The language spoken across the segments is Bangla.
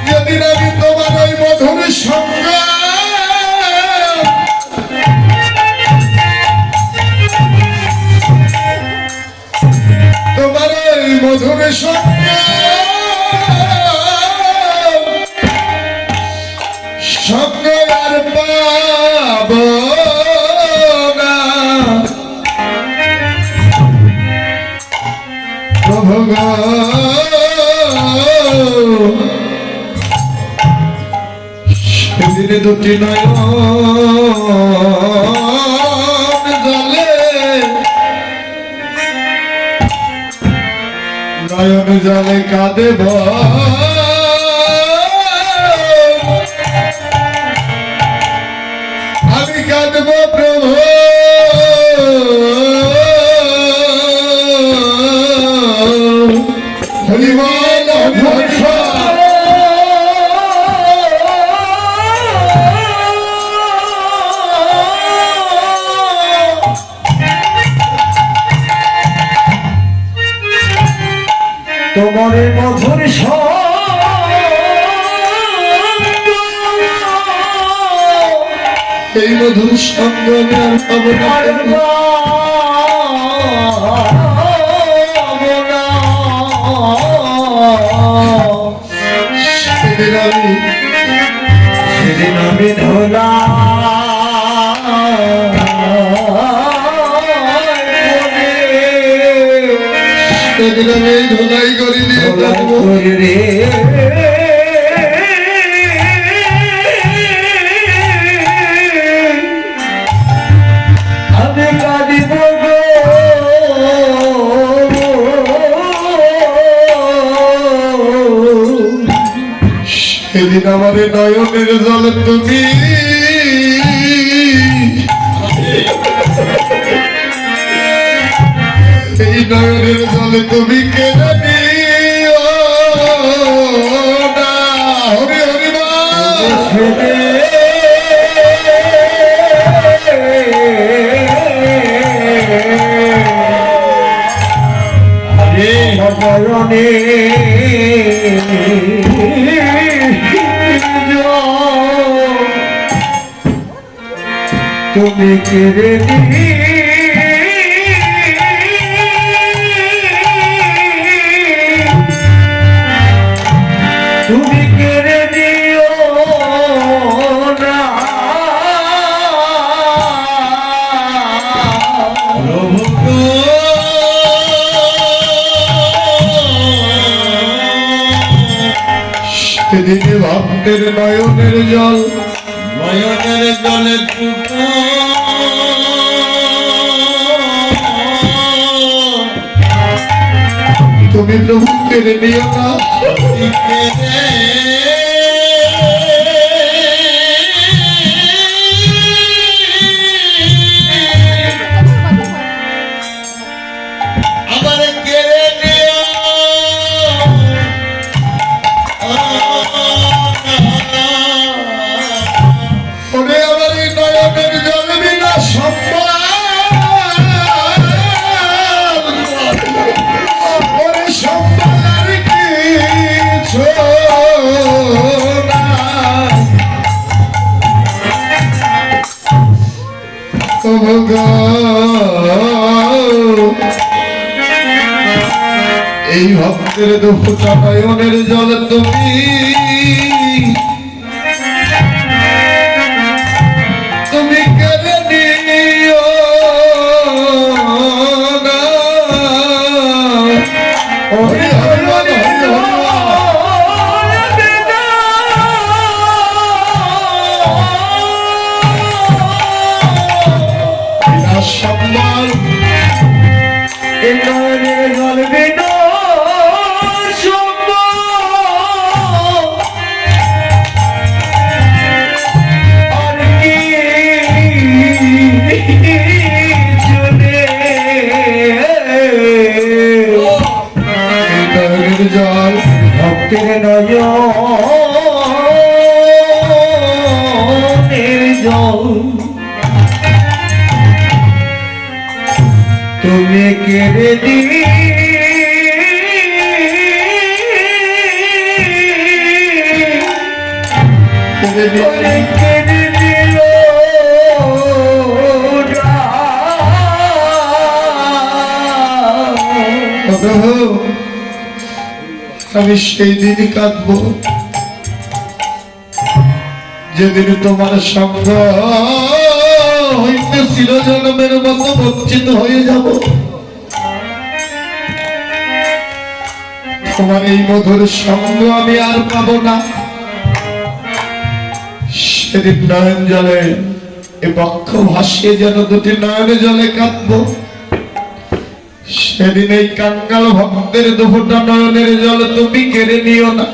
যেদিন আমি তোমার ওই মধুর সঙ্গ তোমার ওই মধুর সঙ্গ সঙ্গ আর পাব না প্রভু গো সেদিনে দুটি নয়ন জলে নয়ন জলে কাঁদেব আমি কাঁদব প্রভু হরিবল হরিবল তোমার মধুর এই মধুর সঙ্গ সেদিন আমি ধরা সেদিন আমি ধোলাই করি রে আমি কাঁদিব গো সেদিন আমার নয়নের জল তুমি এই নয়নের জলে তুমি কেনে নিও না হরি হরি নয়নে তুমি কেড়ে তুমি কেড়ে দিও না সেদিন ভক্তের নয়নের জল নয়নের জলে তুমি প্রভু কেড়ে নিও না আমার কেড়ে নিও ওরে আমার এই নয়নের জল বিনা সম্ভব ওরে সম্ভব আর কিছু না তবু গো এই ভক্তের দুঃখটা নয়নের জল তুমি তুমি কেড়ে নিও না হরি হরি হরি হরি সম্মান জল ভক্তের নয়নের জল তুমি কেড়ে দিও ওরে কেড়ে নিল আমি সেই দিন কাঁদব যেদিন তোমার সঙ্গ হইতে চিরজন্মের মতো বঞ্চিত হয়ে যাব। তোমার এই মধুর সঙ্গ আমি আর পাবো না। সেদিন নয়ন জলে এ বক্ষ ভাসিয়ে যেন দুটি নয়নে জলে কাঁদবো। সেদিন এই কাঙ্গাল ভক্তের দুফোঁটা নয়নের জল তুমি কেড়ে নিও না।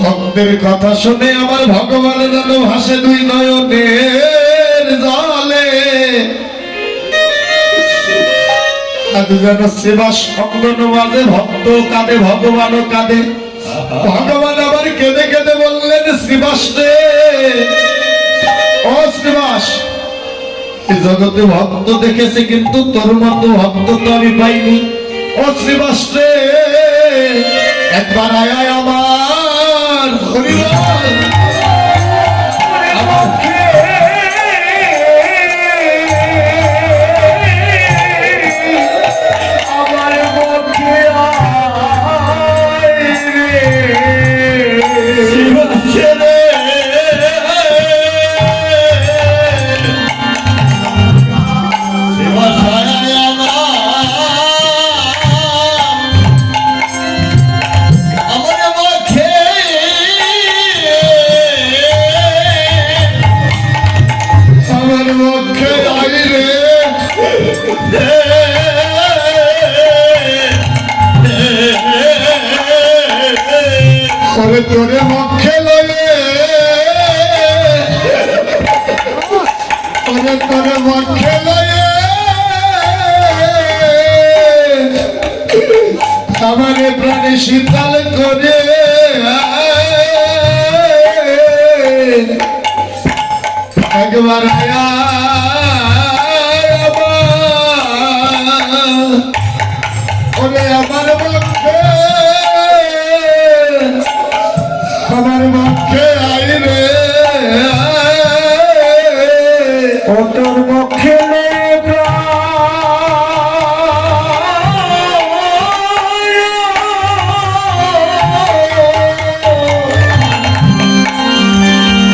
ভক্তের কথা শুনে আমার ভগবান যেন ভাসে দুই নয়নের জলে। আজ যেন সেবা সঙ্গন বাজে, ভক্ত কাঁদে ভগবানও কাঁদে। ভগবান আবার কেঁদে কেঁদে বললেন, শ্রীবাস রে, ও শ্রীবাস, এই জগতে ভক্ত দেখেছে কিন্তু তোর মতো ভক্ত তো আমি পাইনি। ও শ্রীবাস রে, একবার আয় আয় আমার হরিবল। আমার পক্ষে আয় রে শ্রীবাস রে, তোরে মক্ষে লয়ে তোরে মক্ষে লয়ে আমার প্রাণে শীতল করে একবার আয়া ওরে আমার মক্ষে, আমার মক্ষে আই রে। ও তোর পক্ষে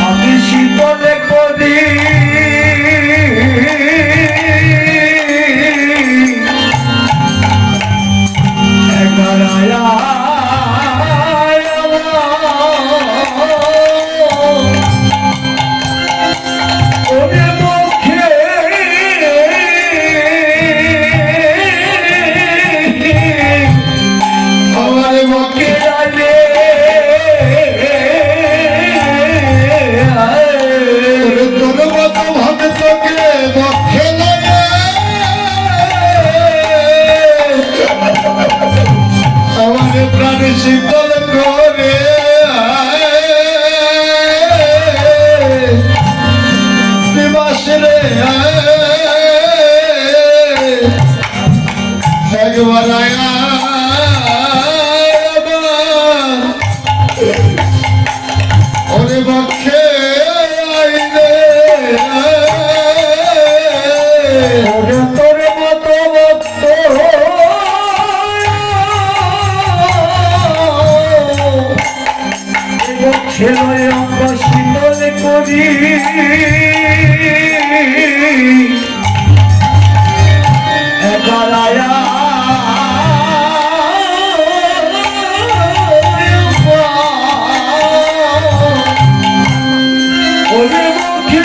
আমি শীতলে করি একবার আয়া প্রাণে শীতল করে শ্রীবাস রে, একবার আয়া ওরে বক্ষে আইলে তোর মতো ভক্ত ছেলে আমরা শীতল করি একবার আয়া ওরে মুখে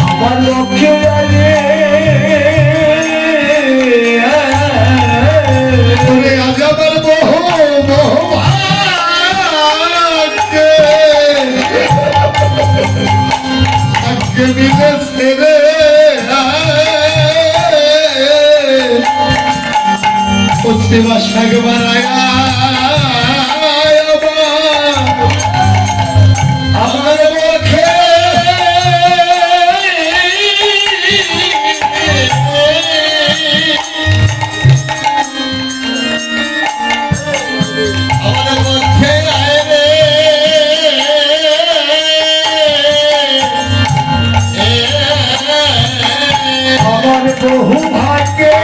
আমার লক্ষ্যে আগে আজ আমার বহু বহু ভাগ্যে আজকে বিদেশ রে শ্রীবাস একবার আয়া আমার মুখে বহু ভাগ্যে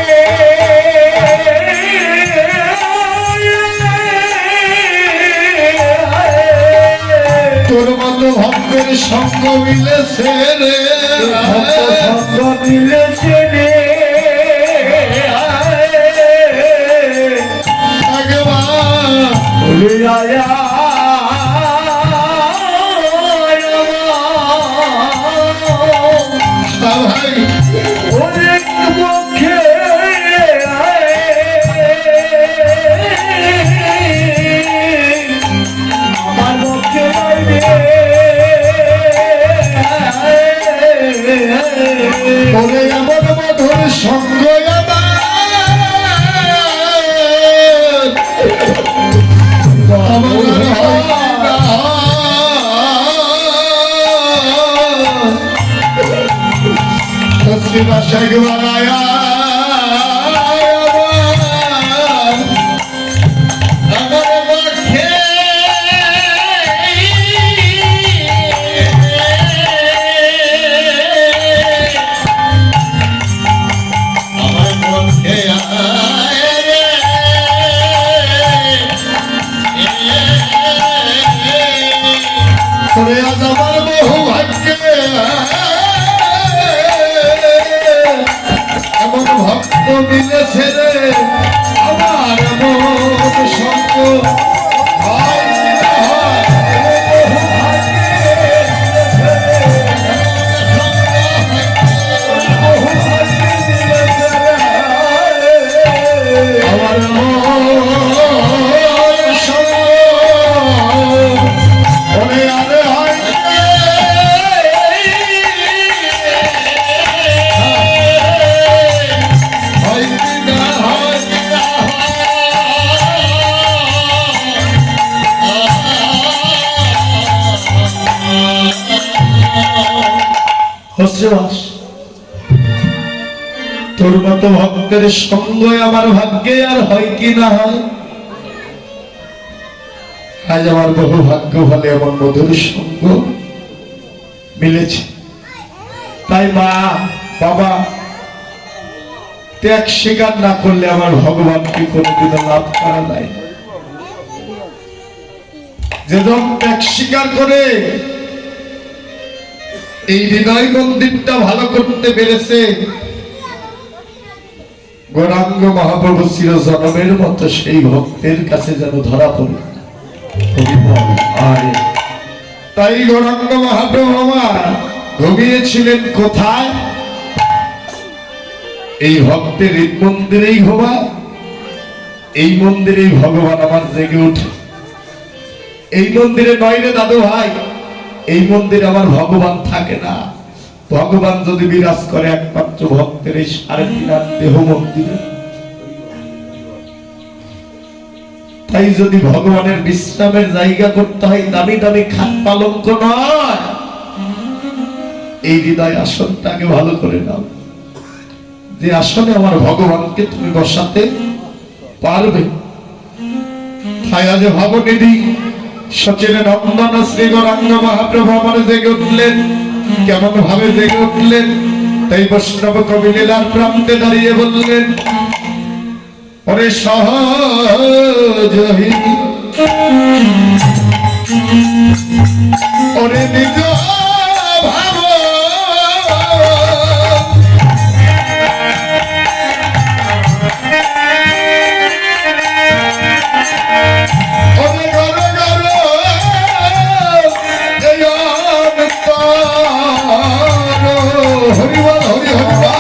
তোর মতো ভক্তের সঙ্গ মিলেছে রে, সঙ্গ মিলেছে রে ভগবান। ওরে আয়া ভাই অনেক পক্ষে আমার পক্ষে ওরে এমন মধুর সঙ্গ আমার হয় না। তসলিমা শেখ বানায়া আমার পক্ষে আমার পক্ষে তোরে আজ আমার বহু ভাগ্যে এমন ভক্ত মিলেছে রে, আমার এমন সঙ্গ হয় কি না হয়? আমার এমন সঙ্গ ওরে আরে হয় হয় কি না হয় কি না হস্যবাস। তোর মতো ভক্তের সঙ্গ আমার ভাগ্যে আর হয় কি না হয়। আজ আমার বহু ভাগ্য ফলে এমন মধুর সঙ্গ মিলেছে। তাই মা বাবা ত্যাগ স্বীকার না করলে আমার ভগবানকে কোনোদিনও লাভ করা যায় না। যেজন ত্যাগ স্বীকার করে এই হৃদয় মন্দিরটা ভালো করতে পেরেছে, গৌরাঙ্গ মহাপ্রভু চির জনমের মতো সেই ভক্তের কাছে যেন ধরা পড়ে। তাই গৌরাঙ্গ মহাপ্রভু আমার ঘুমিয়েছিলেন কোথায়? এই ভক্তের এই মন্দিরেই ঘুমা, এই মন্দিরেই ভগবান আমার জেগে উঠে। এই মন্দিরে নয় রে দাদু ভাই, এই মন্দিরে আমার ভগবান থাকে না। ভগবান যদি বিরাজ করে একমাত্র ভক্তের এই 3.5 দেহ মন্দিরে। তাই যদি ভগবানের বিশ্রামের জায়গা করতে হয় দামি দামি খাট পালঙ্ক নয়, এই হৃদয় আসনটাকে ভালো করে নাও। যে আসনে আমার ভগবানকে তুমি বসাতে পারবে। তাই আজ ভবনিধি সচিনের নন্দন শ্রী গৌরাঙ্গ মহাপ্রভু আমার জেগে উঠলেন। কেমন ভাবে জেগে উঠলেন? তাই বৈষ্ণব কবি লীলার প্রান্তে দাঁড়িয়ে বললেন, ওরে সহজ ওরে নিজ ভাব ওরে গর গর হরিবল হরি হরিবল।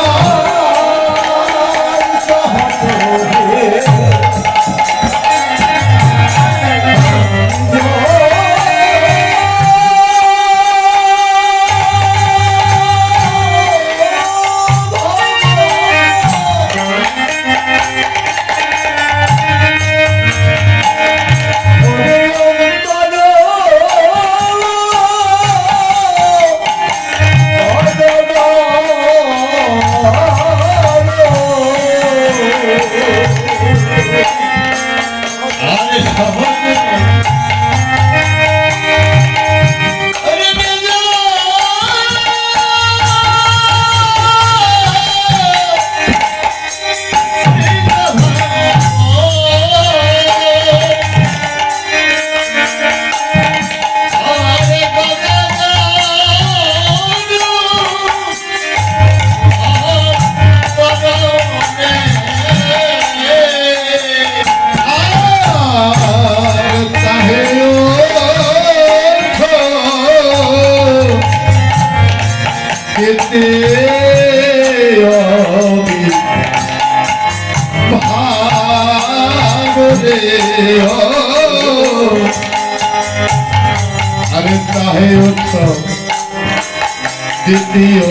যেতে ভাবরে আরে তাহে উৎসব দ্বিতীয়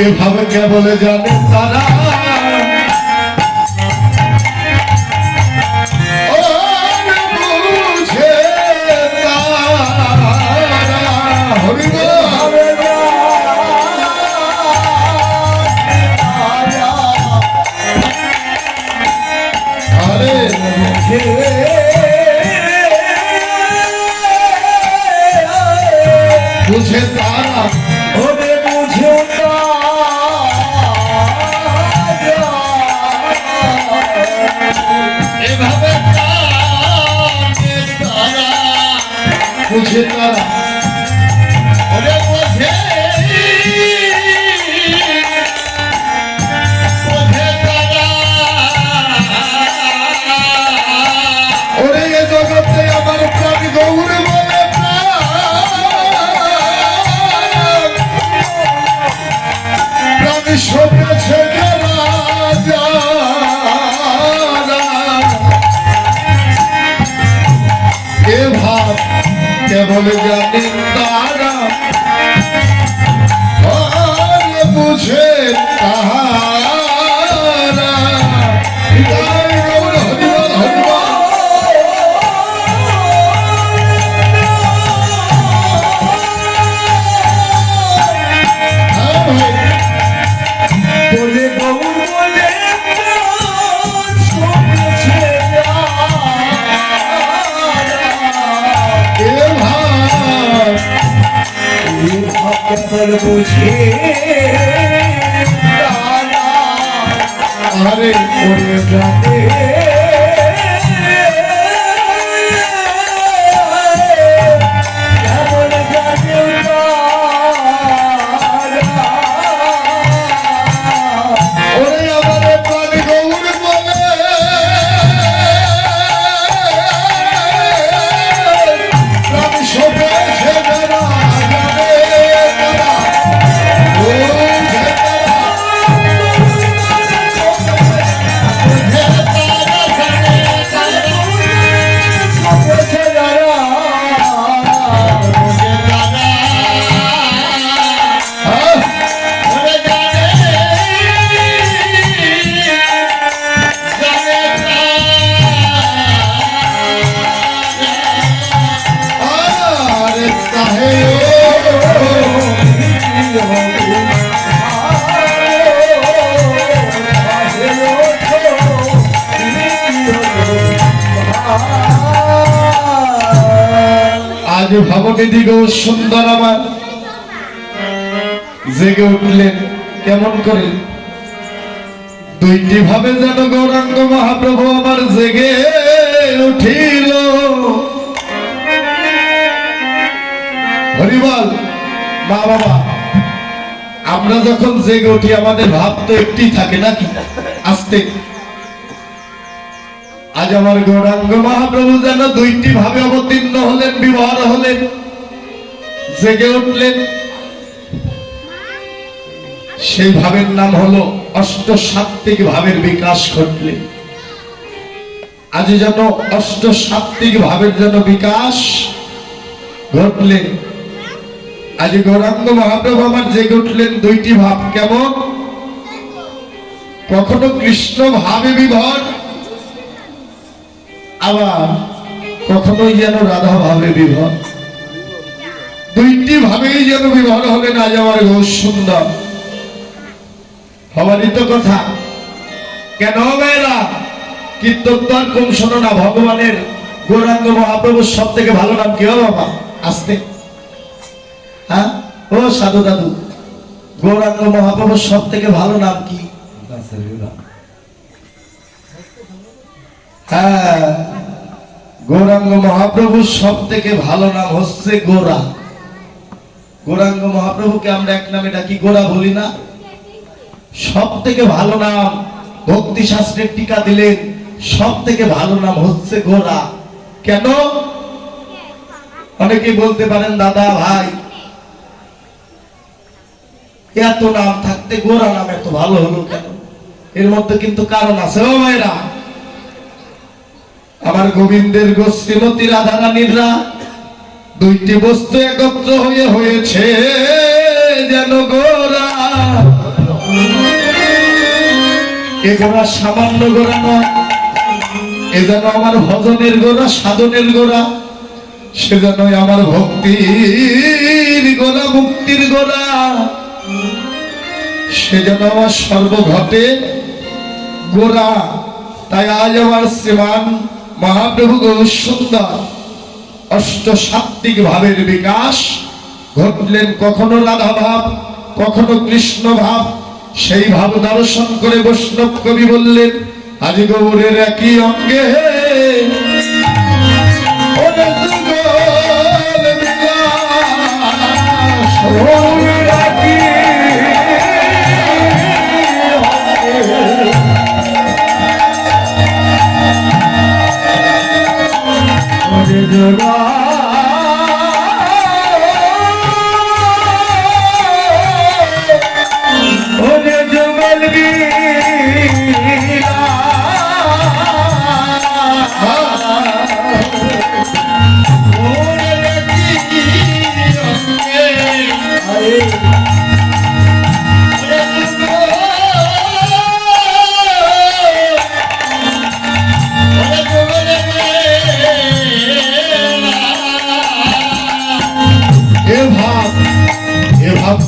এভাবে কে বলে জানে তারা বুঝে তারা আরে বুঝে তারা এভাবে বুঝে তারা ওরে বুঝে তারা ওরে এ জগতে আমার প্রাণ গৌর বলে প্রাণ সবেছে কেবল জানেন তারা বুঝে তাহারা হরিবল হরিবল বলে গৌর বলে বুঝে আরে ওরে গানে কেমন জানে ওরে আমার প্রাণ গৌর বলে প্রাণ সবেছে যারা আজ ভবনী দিগ সুন্দর আমার জেগে উঠলেন কেমন করে দুইটি ভাবে যেন গৌরাঙ্গ মহাপ্রভু আমার জেগে উঠিল হরিবল মা বাবা আমরা যখন জেগে উঠি আমাদের ভাব তো একটি থাকে নাকি আস্তে আজ আমার গৌরাঙ্গ মহাপ্রভু যেন দুইটি ভাবে অবতীর্ণ হলেন বিবাহ হলেন জেগে উঠলেন সেই ভাবের নাম হলো অষ্টসাত্ত্বিক ভাবের বিকাশ ঘটলে আজ যেন অষ্টসাত্ত্বিক ভাবের যেন বিকাশ ঘটলে আজ গৌরাঙ্গ মহাপ্রভু আমার জেগে উঠলেন দুইটি ভাব কেমন কখনো কৃষ্ণ ভাবে বিভর আবার কখনো যেন রাধা ভাবে বিভর দুইটি ভাবেই যেন বিভর হলেন আজ আমার গৌর সুন্দর হবারই তো কথা কেন মেয়েরা কীর্তন তো আর কম শোনো না ভগবানের গৌরাঙ্গ মহাপ্রভুর সব থেকে ভালো নাম কি হবে বাবা আসতে হ্যাঁ ও সাধু দাদু গৌরাঙ্গ মহাপ্রভুর সব থেকে ভালো নাম কি হ্যাঁ, গৌরাঙ্গ মহাপ্রভুর সব থেকে ভালো নাম হচ্ছে গোরা। গৌরাঙ্গ মহাপ্রভুকে আমরা এক নামে ডাকি, গোরা বলি না? সব থেকে ভালো নাম, ভক্তি শাস্ত্রের টিকা দিলেন, সব থেকে ভালো নাম হচ্ছে গোরা। কেন? অনেকেই বলতে পারেন, দাদা ভাই এত নাম থাকতে গোরা নাম এত ভালো হলো কেন? এর মধ্যে কিন্তু কারণ আছে। ও ভাইরা, আমার গোবিন্দের গো শ্রীমতী রাধা রানীরা দুইটি বস্তু একত্র হয়ে হয়েছে যেন গোরা। এ গোরা সামান্য গোরা নয়, এ যেন আমার ভজনের গোরা, সাধনের গোরা, সে যেন আমার ভক্তির গোরা, মুক্তির গোরা, সে যেন আমার সর্বঘটে গোরা। তাই আজ আমার শ্রীমান মহাপ্রভু গৌর সুন্দর অষ্ট সাত্বিক ভাবের বিকাশ ঘটলেন। কখনো রাধা ভাব, কখনো কৃষ্ণ ভাব, সেই ভাব দর্শন করে বৈষ্ণব কবি বললেন, আজ গৌরের একই অঙ্গে ওরে যুগল বিলাস, গৌরের একই অঙ্গে জগা ওরে যুগল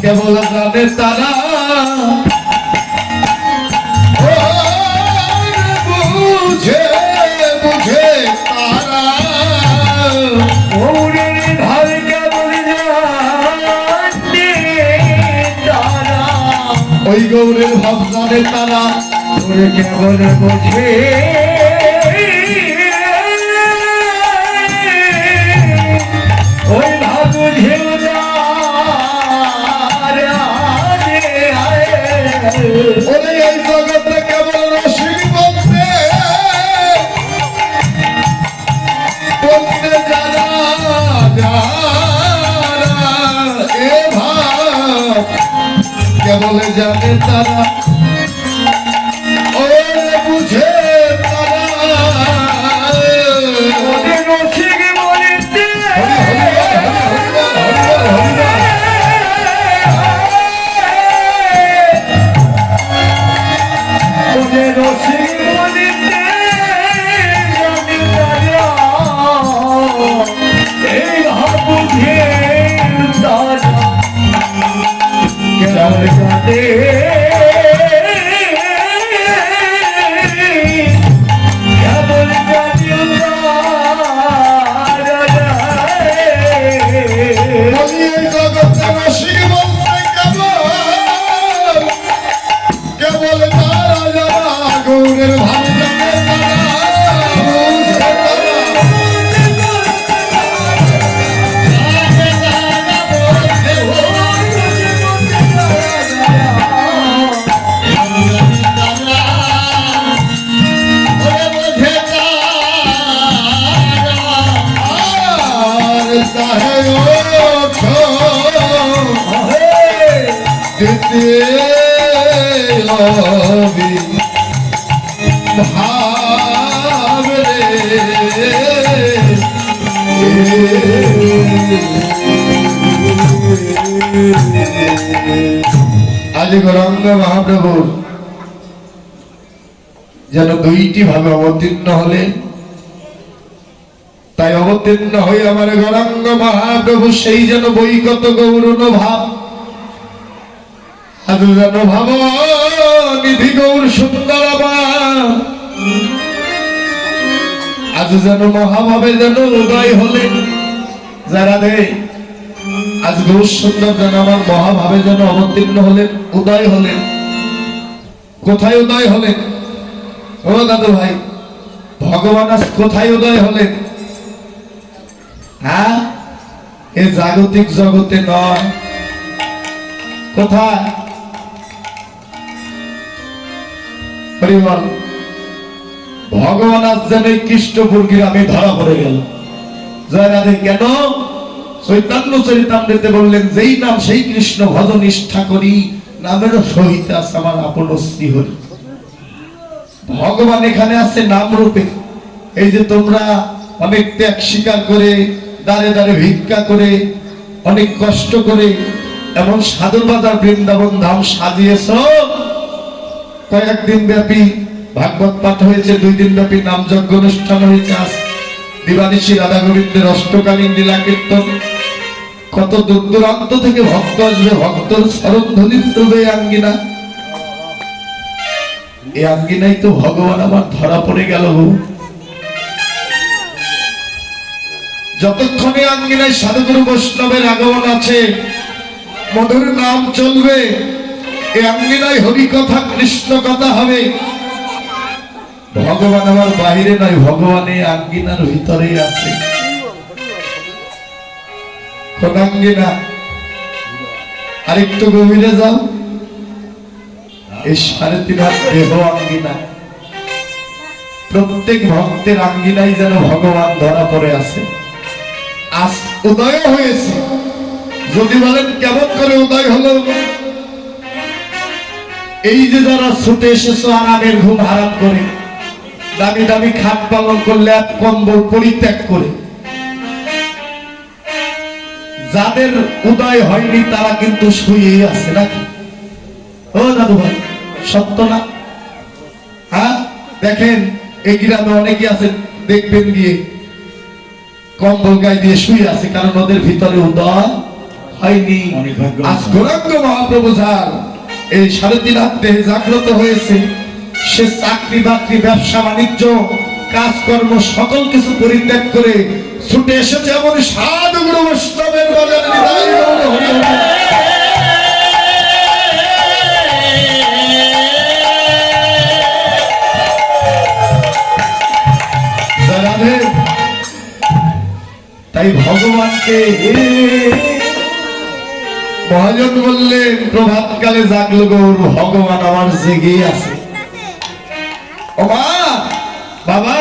কেবল জানে তারা, বুঝে বুঝে তারা, গৌরের ধার কেবল জানে তারা, ওই গৌরের ভাব জানে তারা, ওরে কেবল বোঝে ওই ভাব বুঝেও ওরে এই জগতে কেবল রসিক বলতে বলতে যারা যারা এ ভাব কেবল জানে তারা, ওরে বুঝে তারা, ওরে রসিক বলিতে রসিক বলিতে জানে তারা, এই ভাব বুঝে তারা কেবল জানে কেবল জানিও তারা। বলি এই জগতে রসিক বলতে কেবল তারা যারা গৌরের ভাব জানে তারা, বুঝে তারা, चाहे ओठो दिते लबी भाव आज गौरांग महाप्रभु যেন দুইটি ভাবে অবতীর্ণ হলেন। তাই অবতীর্ণ হয়ে আমার গৌরাঙ্গ মহাপ্রভু সেই যেন বৈকত গৌরণ ভাব, আজ যেন ভাব নিধি গৌর সুন্দর, আজ যেন মহাভাবে যেন উদয় হলেন। যারা দে আজ গৌর সুন্দর যেন আমার মহাভাবে যেন অবতীর্ণ হলেন, উদয় হলেন। কোথায় উদয় হলেন? ও দাদু ভাই, ভগবান আজ কোথায় উদয় হলেন? হ্যাঁ, এ জাগতিক জগতে নয়। কোথায়? ভগবান আজ যেন এই কৃষ্ণপুর গ্রামে ধরা পড়ে গেল। জয় রাধে। কেন? চৈতন্য চরিতামৃতে বললেন, যেই নাম সেই কৃষ্ণ ভজ নিষ্ঠা করি, নামেরও সহিত আছে আমার আপন শ্রীহরি। ভগবান এখানে আছে নাম রূপে। এই যে তোমরা অনেক ত্যাগ স্বীকার করে, দাঁড়ে দাঁড়ে ভিক্ষা করে, অনেক কষ্ট করে এমন সাধুর বাজার বৃন্দাবন ধাম সাজিয়েছ। কয়েকদিন ব্যাপী ভাগবত পাঠ হয়েছে, 2 দিন ব্যাপী নাম যজ্ঞ অনুষ্ঠান হয়েছে। আজ দিবানিশী রাধা গোবিন্দের অষ্টকালীন লীলা কীর্তন। কত দূর দূরান্ত থেকে ভক্ত আসবে, ভক্তর স্মরণ ধ্বনি তুলবে আঙ্গিনা। এই আঙ্গিনাই তো ভগবান আমার ধরা পড়ে গেল। যতক্ষণে আঙ্গিনায় সাধুগুরু বৈষ্ণবের আগমন আছে, মধুর নাম চলবে, এই আঙ্গিনায় হরি কথা কৃষ্ণ কথা হবে। ভগবান আমার বাহিরে নয়, ভগবান এই আঙ্গিনার ভিতরেই আছে। কোন আঙ্গিনা? আরেকটু গভীরে যাও, এই 3.5 হাত দেহ আঙ্গিনা। প্রত্যেক ভক্তের আঙ্গিনাই যেন ভগবান ধরা পড়ে আছে। আজ উদয় হয়েছে। যদি বলেন কেমন করে উদয় হলো? এই যে যারা ছুটে এসেছো আরামের ঘুম হারাম করে, দামি দামি খাট পালন করলে, এক কম্বল পরিত্যাগ করে, যাদের উদয় হয়নি তারা কিন্তু শুয়েই আছে নাকি? ও দাদু ভাই, সত্য না? হ্যাঁ, দেখেন এই গ্রামে অনেকে আছে, দেখবেন গিয়ে কম্বল গায়ে দিয়ে শুয়ে আছে, কারণ ওদের ভিতরে উদয় হয়নি। আজ গৌরাঙ্গ মহাপ্রভু যার এই 3.5 হাত দেহে জাগ্রত হয়েছে, সে চাকরি বাকরি, ব্যবসা বাণিজ্য, কাজকর্ম সকল কিছু পরিত্যাগ করে ছুটে এসেছে এমন সাধু গুরু বৈষ্ণবের বাজারে। নিতাই গৌর হরি হরি। রাধে। তাই ভগবানকে মহাজন বললেন, প্রভাত কালে জাগলো গৌর, ভগবান আমার জেগে আছে। ও মা, বাবা,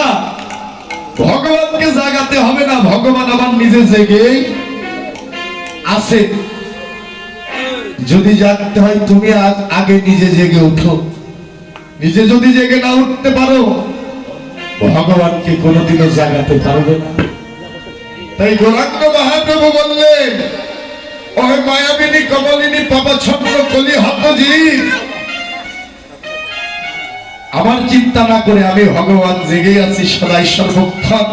ভগবানকে জাগাতে হবে না, ভগবান আমার নিজে জেগে আছে। যদি জাগতে হয় তুমি আজ আগে নিজে জেগে উঠো। নিজে যদি জেগে না উঠতে পারো, ভগবানকে কোনোদিনও জাগাতে পারবে না। তাই গৌরাঙ্গ মহাপ্রভু বললেন, ওহে মায়াবিনী কমলিনী পাপচ্ছন্ন কলি হতজি, আমার চিন্তা না করে আমি ভগবান জেগে আছি সদাই সর্বক্ষণ।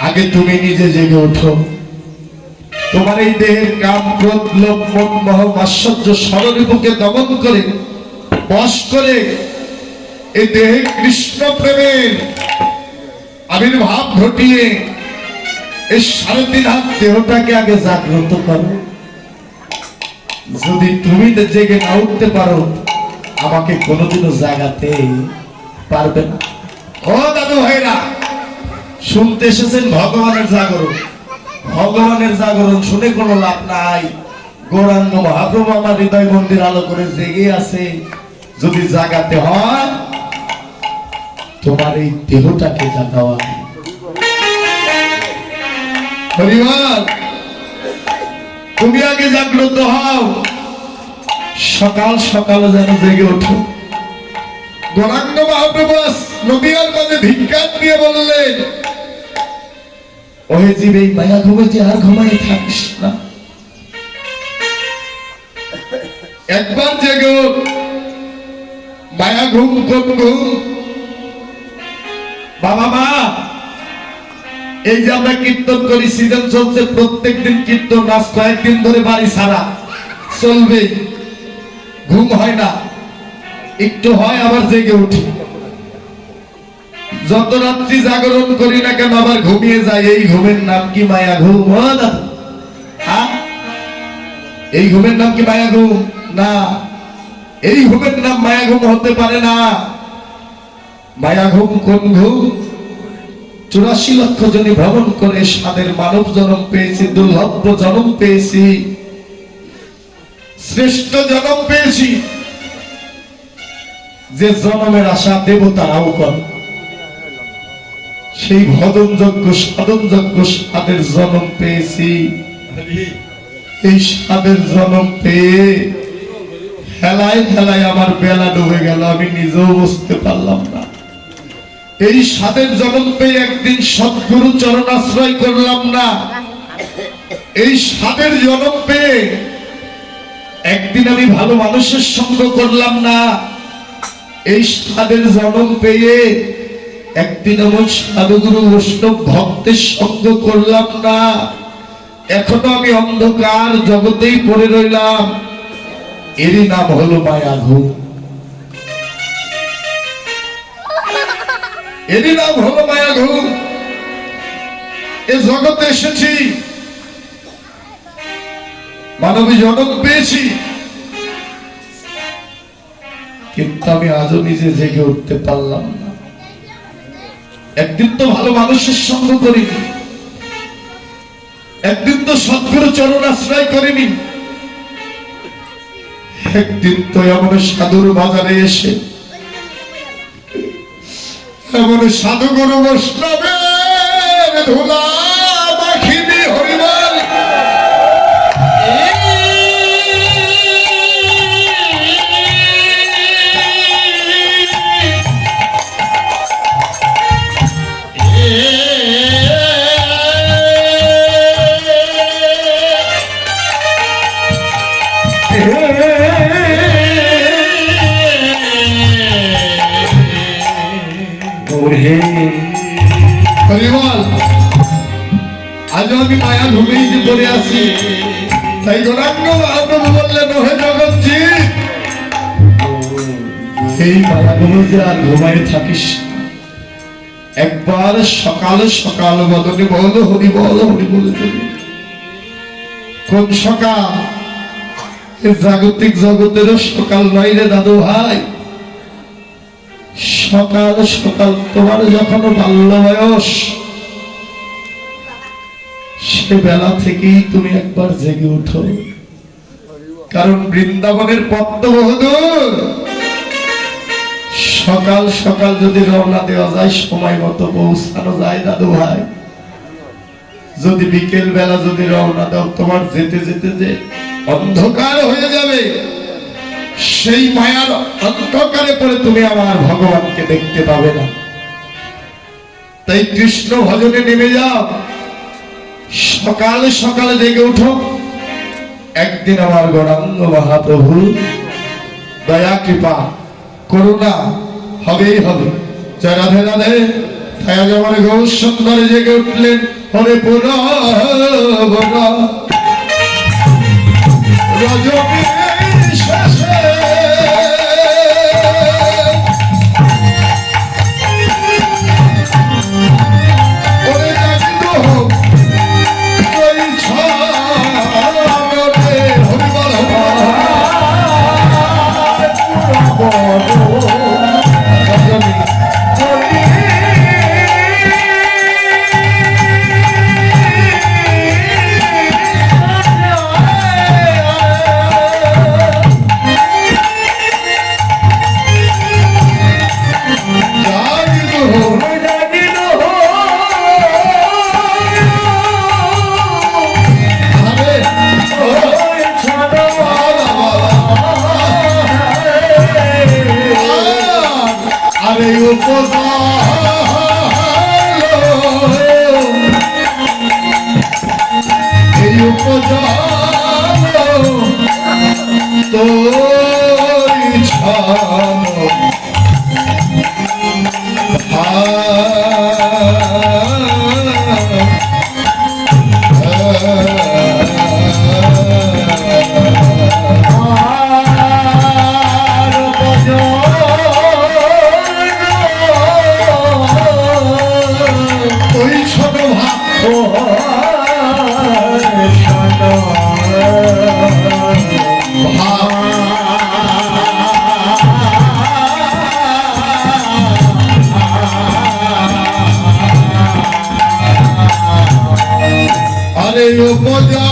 আগে তুমি নিজে জেগে ওঠো। তোমার এই দেহের কাম, ক্রোধ, লোভ, মোহ, মোহ, মাৎসর্য ষড়রিপুকে দমন করে, বশ করে এই দেহে কৃষ্ণ প্রেমের আবির্ভাব ঘটিয়ে এই 3.5 হাত দেহটাকে আগে জাগ্রত করো। যদি তুমি জেগে না উঠতে পারো, আমাকে কোনোদিনও জাগাতে পারবে না। ও দাদু ভাইরা, শুনতে এসেছেন ভগবানের জাগরণ। ভগবানের জাগরণ শুনে কোনো লাভ নাই। গৌরাঙ্গ মহাপ্রভু আমার হৃদয় মন্দির আলো করে জেগে আছে। যদি জাগাতে হয়, তোমার এই দেহটাকে জাগাও। হরিবল, তুমি আগে জাগ্রত হও, সকাল সকাল যেন জেগে ওঠো। গৌরাঙ্গ মহাপ্রভু নদীয়ার মাঝে ভিক্ষা দিয়ে বললেন, ওহে জীব, এই মায়া ঘুমে যে আর ঘুমাই থাকিস না, একবার জেগে ওঠ। মায়া ঘুম, কোন ঘুম? বাবা মা, এই যে আমরা কীর্তন করি, সিজন চলছে, প্রত্যেক দিন কীর্তন, আজ কয়েকদিন ধরে বাড়ি ছাড়া চলবে। ঘুম হয় না, একটু হয় আবার জেগে উঠি। যত রাত্রি জাগরণ করি না কেন আবার ঘুমিয়ে যায়। এই ঘুমের নাম কি মায়া ঘুম? হ্যাঁ, এই ঘুমের নাম কি মায়া ঘুম? না, এই ঘুমের নাম মায়া ঘুম হতে পারে না। মায়া ঘুম কোন ঘুম 84 লক্ষ জনে ভ্রমণ করে সাদের মানব জন্ম পেয়েছি, দুর্লভ জন্ম পেয়েছি, শ্রেষ্ঠ জন্ম পেয়েছি। যে জন্মের আশা দেবতারাও করে, সেই ভজন যজ্ঞ সাধন যজ্ঞ সাদের জন্ম পেয়েছি। এই সাদের জন্ম পেয়ে হেলায় হেলায় আমার বেলা ডুবে গেল, আমি নিজেও বুঝতে পারলাম না। এই সাদের জন্ম পেয়ে একদিন সদ্গুরু চরণ আশ্রয় করলাম না। এই সাদের জন্ম পেয়ে একদিন আমি ভালো মানুষের সঙ্গ করলাম না। এই সাদের জন্ম পেয়ে একদিন আমার সাধুগুরু বৈষ্ণব ভক্তের সঙ্গ করলাম না। এখনো আমি অন্ধকার জগতেই পড়ে রইলাম। এরই নাম হলো মায়া ঘুম, এরই নাম হলো মায়া ঘুম। এ জগতে এসেছি, মানবী জন্ম পেয়েছি, কিন্তু আমি আজও নিজে জেগে উঠতে পারলাম না। একদিন তো ভালো মানুষের সঙ্গ করিনি, একদিন তো সদ্গুরু চরণ আশ্রয় করিনি, একদিন তো এমন সাধুর বাজারে এসে এমন সাধুগুরু বৈষ্ণবের ধুলা মাখিনি হরিবল। হরিবল, আজ আমি মায়া ঘুমেই যে পড়ে আছি, তাই গৌরাঙ্গ মহাপ্রভু বললেন, ওহে জগৎজিৎ, এই মায়া ঘুমে যে আর ঘুমাই থাকিস, একবার সকাল সকাল বদনে বল হরি বল হরি বলে চলি। কোন সকাল? জাগতিক জগতেরও সকাল নয় রে দাদু ভাই। সকাল সকাল তোমার যখন বাল্য বয়স, সে বেলা থেকেই তুমি একবার জেগে উঠো। কারণ বৃন্দাবনের পথ তো বহুদূর। সকাল সকাল যদি রওনা দেওয়া যায়, সময় মতো পৌঁছানো যায় দাদু ভাই। যদি বিকেল বেলা যদি রওনা দাও, তোমার যেতে যেতে যে অন্ধকার হয়ে যাবে, সেই মায়ার অন্ধকারে পরে তুমি আমার ভগবানকে দেখতে পাবে না। তাই কৃষ্ণ ভজনে নেমে যাও, সকালে সকালে জেগে উঠো। একদিন আমার গৌরাঙ্গ মহাপ্রভু দয়া কৃপা করুণা হবেই হবে। জয় রাধে রাধে। তাই আজ আমার গৌর সুন্দরে জেগে উঠলেন, হরে পুরা রজনী শেষে আরে উপজা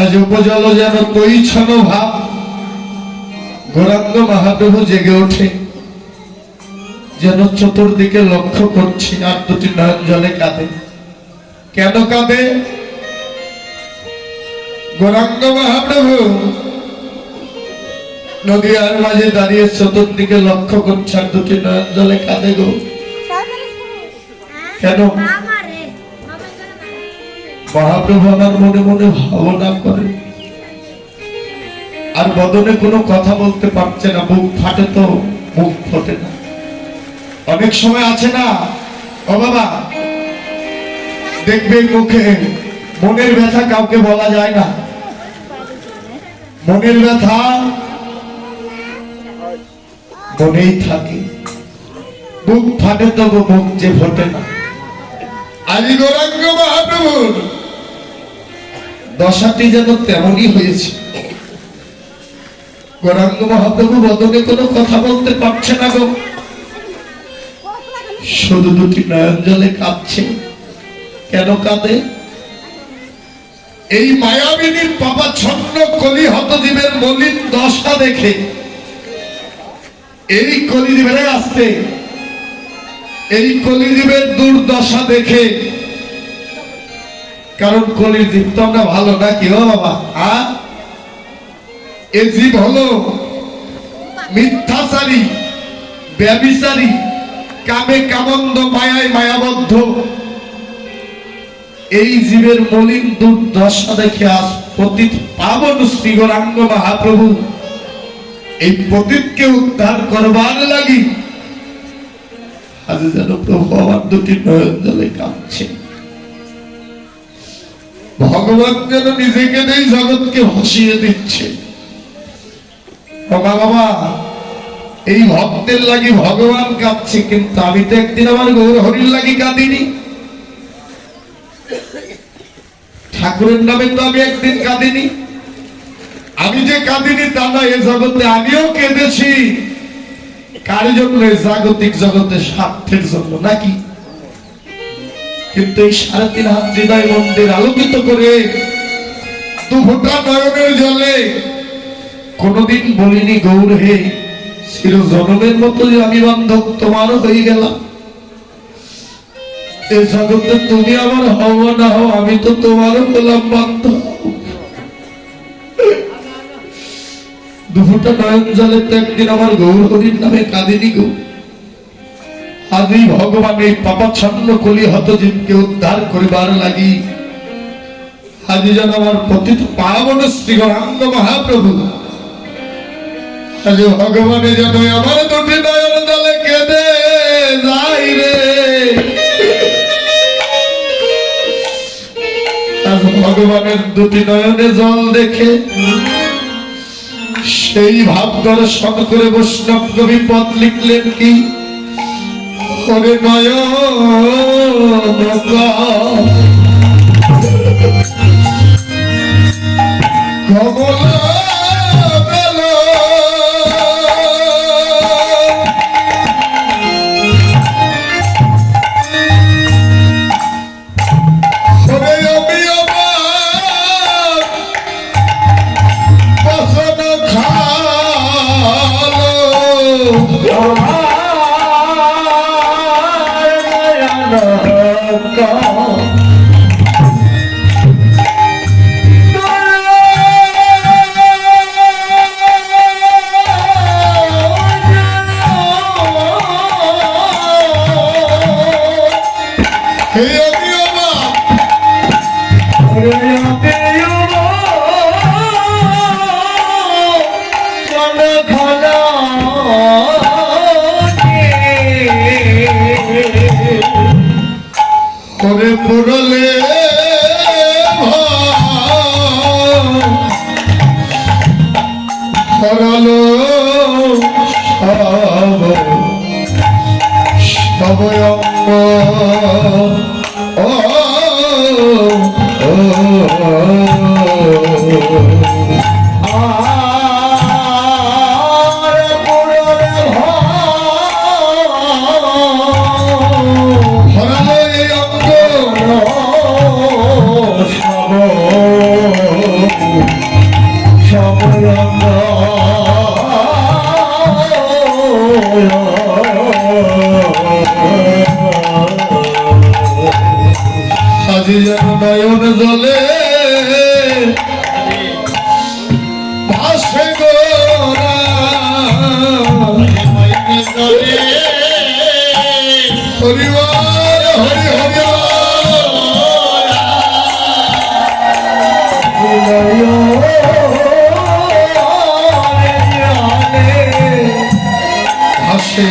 আজ উপজল যেন পরিচ্ছন্ন ভাব গৌরাঙ্গ মহাপ্রভু জেগে ওঠে, যেন চতুর্দিকে লক্ষ্য করছে, আর দুটি নয়ন জলে কাঁদে। কেন কাঁদে? গৌরাঙ্গ মহাপ্রভু নদীয়ার মাঝে দাঁড়িয়ে চতুর্দিকে লক্ষ্য করছে, আর দুটি নয়ন জলে কাঁদে গো। কেন? মহাপ্রভু আমার মনে মনে ভাবনা করে, আর বদনে কোনো কথা বলতে পারছে না, বুক ফাটে তো মুখ ফোটে না। অনেক সময় আছে না ও বাবা, দেখবে মুখে মনের ব্যথা কাউকে বলা যায় না, মনের ব্যথা মনেই থাকে, বুক ফাটে তবু মুখ যে ফোটে না। আদি গৌরাঙ্গ মহাপ্রভুর দশাটি যেন তেমনই হয়েছে। গৌরাঙ্গ মহাপ্রভু বদনে কোনো কথা বলতে পারছে না গো, শুধু দুটি নয়ন জলে কাঁদছে। কেন কাঁদে? এই মায়াবিনীর পাপাচ্ছন্ন কলি হতজীবের মলিন দশা দেখে, এই কলিজীবের আসতে, এই কলিজীবের দুর্দশা দেখে। কারণ কলির জীব তো আমরা ভালো নাকি ও বাবা? এই জীব হলো মিথ্যাচারী, ব্যভিচারী, কামে কামন্দ, মায়ায় মায়াবদ্ধ। এই জীবের মলিন দুর্দশা দেখে আজ পতিত পাবন শ্রী গৌরাঙ্গ মহাপ্রভু এই পতিতকে উদ্ধার করবার লাগি আজ যেন প্রভু আমার দুটি নয়ন জলে কাঁদছে। ভগবান যেন নিজেকে নেই জগৎকে ভাসিয়ে দিচ্ছে। বাবা, এই ভক্তের লাগি ভগবান কাঁদছে, কিন্তু আমি তো একদিন আমার গৌর হরির লাগি কাঁদিনি। ঠাকুরের নামে তো আমি একদিন কাঁদিনি। আমি যে কাঁদিনি তা না, এ জগতে আমিও কেঁদেছি। কার জন্য? জাগতিক জগতের স্বার্থের জন্য নাকি? কিন্তু এই 3.5 হাত হৃদয় মন্দির আলোকিত করে দুফোঁটা নয়নের জলে কোনদিন বলিনি গৌর হে, চির জনমের মতো যে আমি বান্ধব তোমারও হয়ে গেলাম। এই জগতে তুমি আমার হও না হও, আমি তো তোমারও হলাম বান্ধব। দুফোঁটা নয়ন জলে তো একদিন আমার গৌর হরির নামে কাঁদিনি গো। আজই ভগবান এই পাপাচ্ছন্ন কলি হতজীবকে উদ্ধার করিবার লাগি আজ যেন আমার পতিত পাবন শ্রী গৌরাঙ্গ মহাপ্রভু, আজ ভগবানে যেন আমার দুটি নয়ন জলে কেঁদে যাই রে। আজ ভগবানের দুটি নয়নে জল দেখে সেই ভাব দর্শন করে বৈষ্ণব কবি পদ লিখলেন কি? ওরে নয়ন কমলা সরলো সব অঙ্গ ও আর পুরোর সরলো এই অঙ্গ সমরঙ্গ সাজি যেন নয়ন জলে ভাসে গোরা হরিবার হরি ভাসে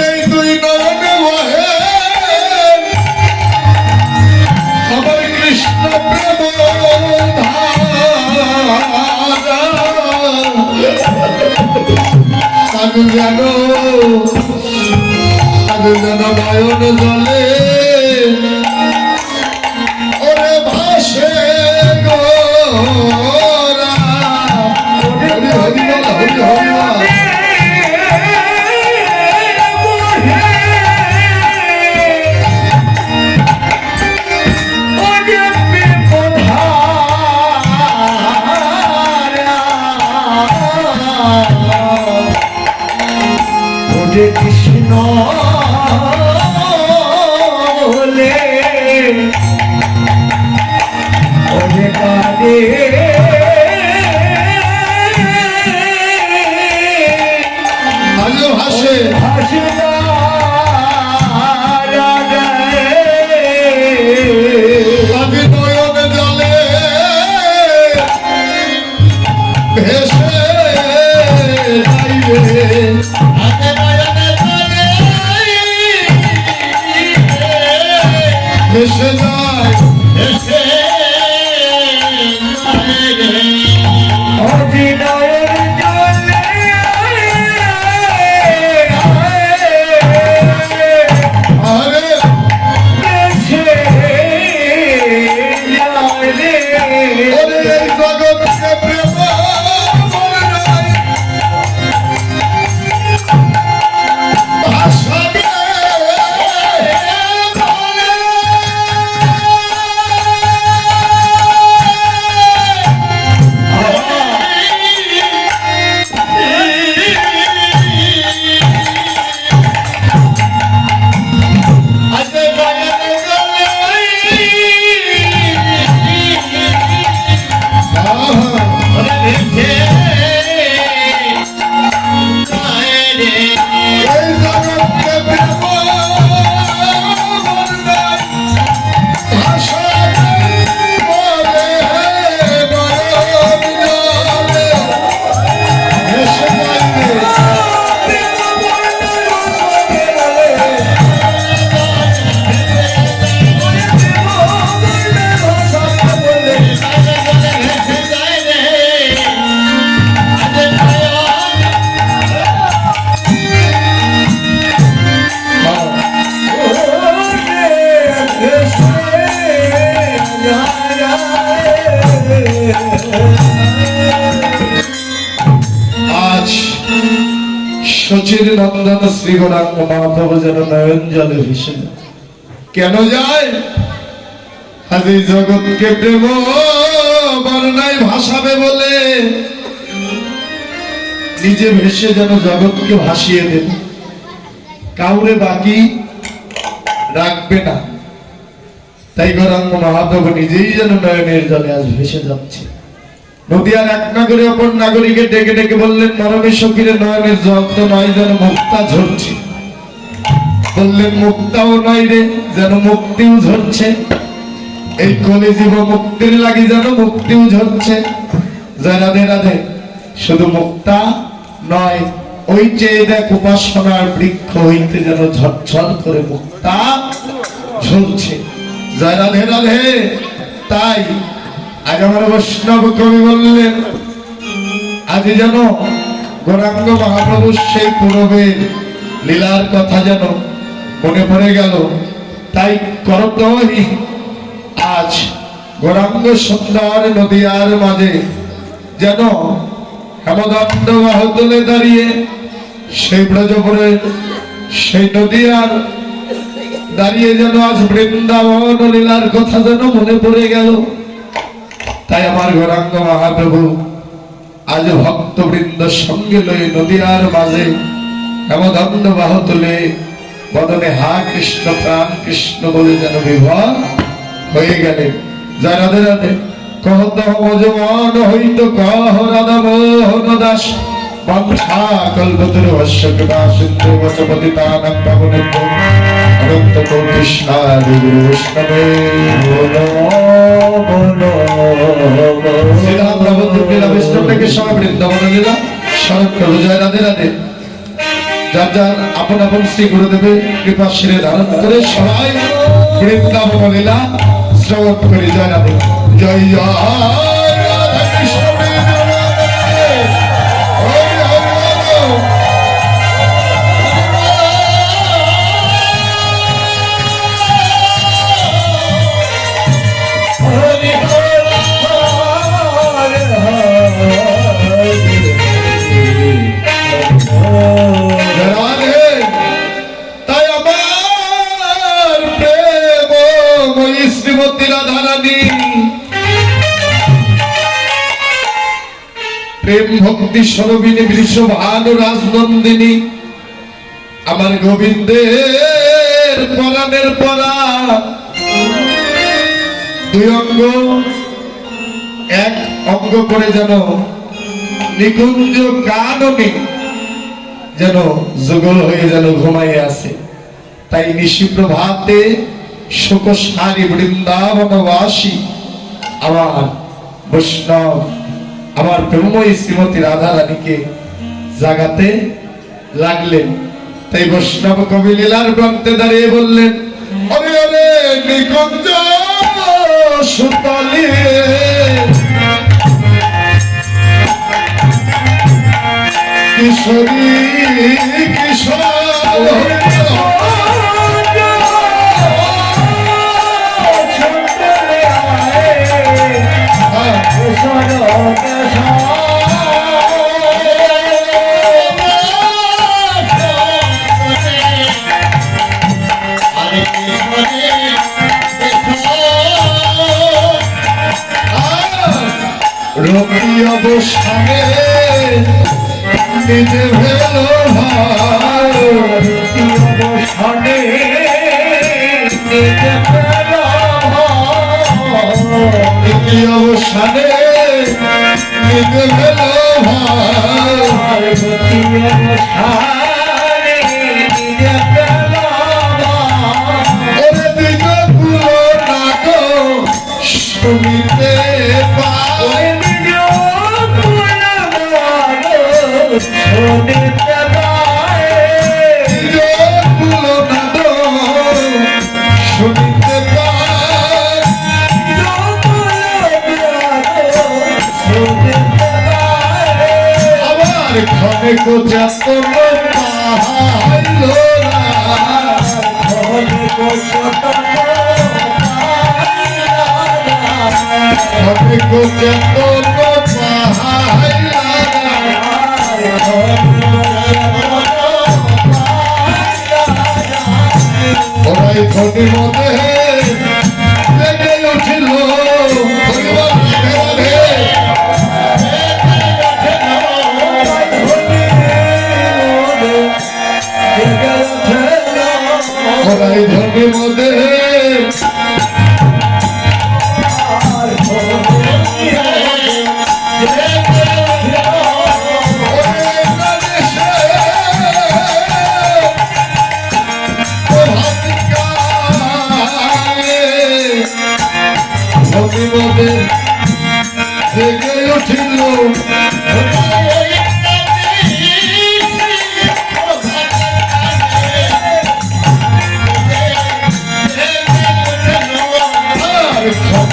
এই দুই নয়নে বহে আমার কৃষ্ণ প্রেম ধারা সাধু যেন নয়ন জলে ওরে ভাসে গোরা হরি হরি বল হরি হরি বল কৃষ্ণ বলে ওরে কারে ভালো ভাসে ভাসে আমি নয়ন জলে ভেসে যাইবে ভেসে যায় অভিনয়ের জলে আরে ভেসে যায় রে। ওরে এই জগৎকে প্রেম মনে নাই ভাসাবে এই জগৎকে প্রেম মনে নাই ভাসাবে বলে নয়ন জলে ভেসে যাইবে আজ শচীর নন্দন শ্রী গৌরাঙ্গ মহাপ্রভু যেন নয়ন জলে ভেসে যায়। কেন যায়? আজ এই জগৎকে প্রেম বর্ণায় ভাসাবে বলে নিজে ভেসে যেন জগৎকে ভাসিয়ে দেবে, কাউরে বাকি রাখবে না। তাই গৌরাঙ্গ মহাপ্রভু নিজেই যেন নয়নের জলে আজ ভেসে যাচ্ছে। নদিয়ার এক নাগরী অপর নাগরীকে ডেকে ডেকে বললেন, মরমে সখীরে নয়নের জল তো নয়, যেন মুক্তা ঝরছে। বললেন মুক্তাও নয় রে, যেন মুক্তিও ঝরছে। এই কলি জীব মুক্তির লাগি যেন মুক্তিও ঝরছে। জয় রাধে রাধে। শুধু মুক্তা নয়, ওই যে দেখ উপাসনার বৃক্ষ হইতে যেন ঝরঝর করে মুক্তা ঝরছে। জয় রাধে রাধে। তাই আজ আমার বৈষ্ণব কবি বললেন, আজ যেন গৌরাঙ্গ মহাপ্রভুর সেই পূর্বের লীলার কথা যেন মনে পড়ে গেল। তাই করতই আজ গৌরাঙ্গ সুন্দর নদিয়ার মাঝে যেন হেমদণ্ড বাহুতলে দাঁড়িয়ে সেই ব্রজপুরের সেই নদিয়ার দাঁড়িয়ে যেন আজ বৃন্দাবন লীলার কথা যেন মনে পড়ে গেল। তাই আমার গৌরাঙ্গ মহাপ্রভু আজ ভক্তবৃন্দ সঙ্গে লয়ে নদিয়ার মাঝে হেমদণ্ড বাহুতলে বদনে হা কৃষ্ণ প্রাণ কৃষ্ণ বলে যেন বিভোর হয়ে গেলেন। জয় রাধে রাধে। কহত মজমান হইত কহ রাধা মোহন দাস বংশা কল্পতরুবশ্য কৃপা সিন্ধু বচপতি তানং পাবনেভ্য অনন্ত কোটি সাধু গুরু বৈষ্ণবে বলো বলো শ্রীরাম প্রভু লীলা বৈষ্ণব থেকে সবাই বৃন্দাবন লীলা স্মরণ করো। জয় রাধে রাধে। যার যার আপন আপন শ্রী গুরুদেবের কৃপা শিরে ধারণ করে সবাই বৃন্দাবন লীলা শ্রবণ করি। জয় রাধে। জয় জয় রাধা কৃষ্ণ প্রেম ভক্তি সরবিনী বৃষভান রাজনন্দিনী আমার গোবিন্দের পরাণের পরা দুই অঙ্গ এক অঙ্গ করে যেন নিকুঞ্জ কাননে যেন যুগল হয়ে যেন ঘুমাইয়ে আছে। তাই নিশি প্রভাতে শোকসারি বৃন্দাবনবাসী আমার বৈষ্ণব আমার প্রেমময়ী শ্রীমতী রাধা রানীকে জাগাতে লাগলেন। তাই বৈষ্ণব কবি লীলার প্রান্তে দাঁড়িয়ে বললেন, অরে অরে নিকুঞ্জ সুতলে কিশোরী কিশোর রবি অবসানে নিজে ভেলো রবি অবসানে নিজে ভেলো রবি অবসানে নিজে ভেলো রবি অবসানে নিজে ভেলো ওরে দিগ কুলো নাগ শুনিতে পায় ঘরে কোচাত পাহাইলো না ঘরে কোচাত ঘরে কোচাত পাহাইলা ওরাই ঘটি মধ্যে লেগে উঠিল ওরাই ঘটি মধ্যে জেগে উঠিল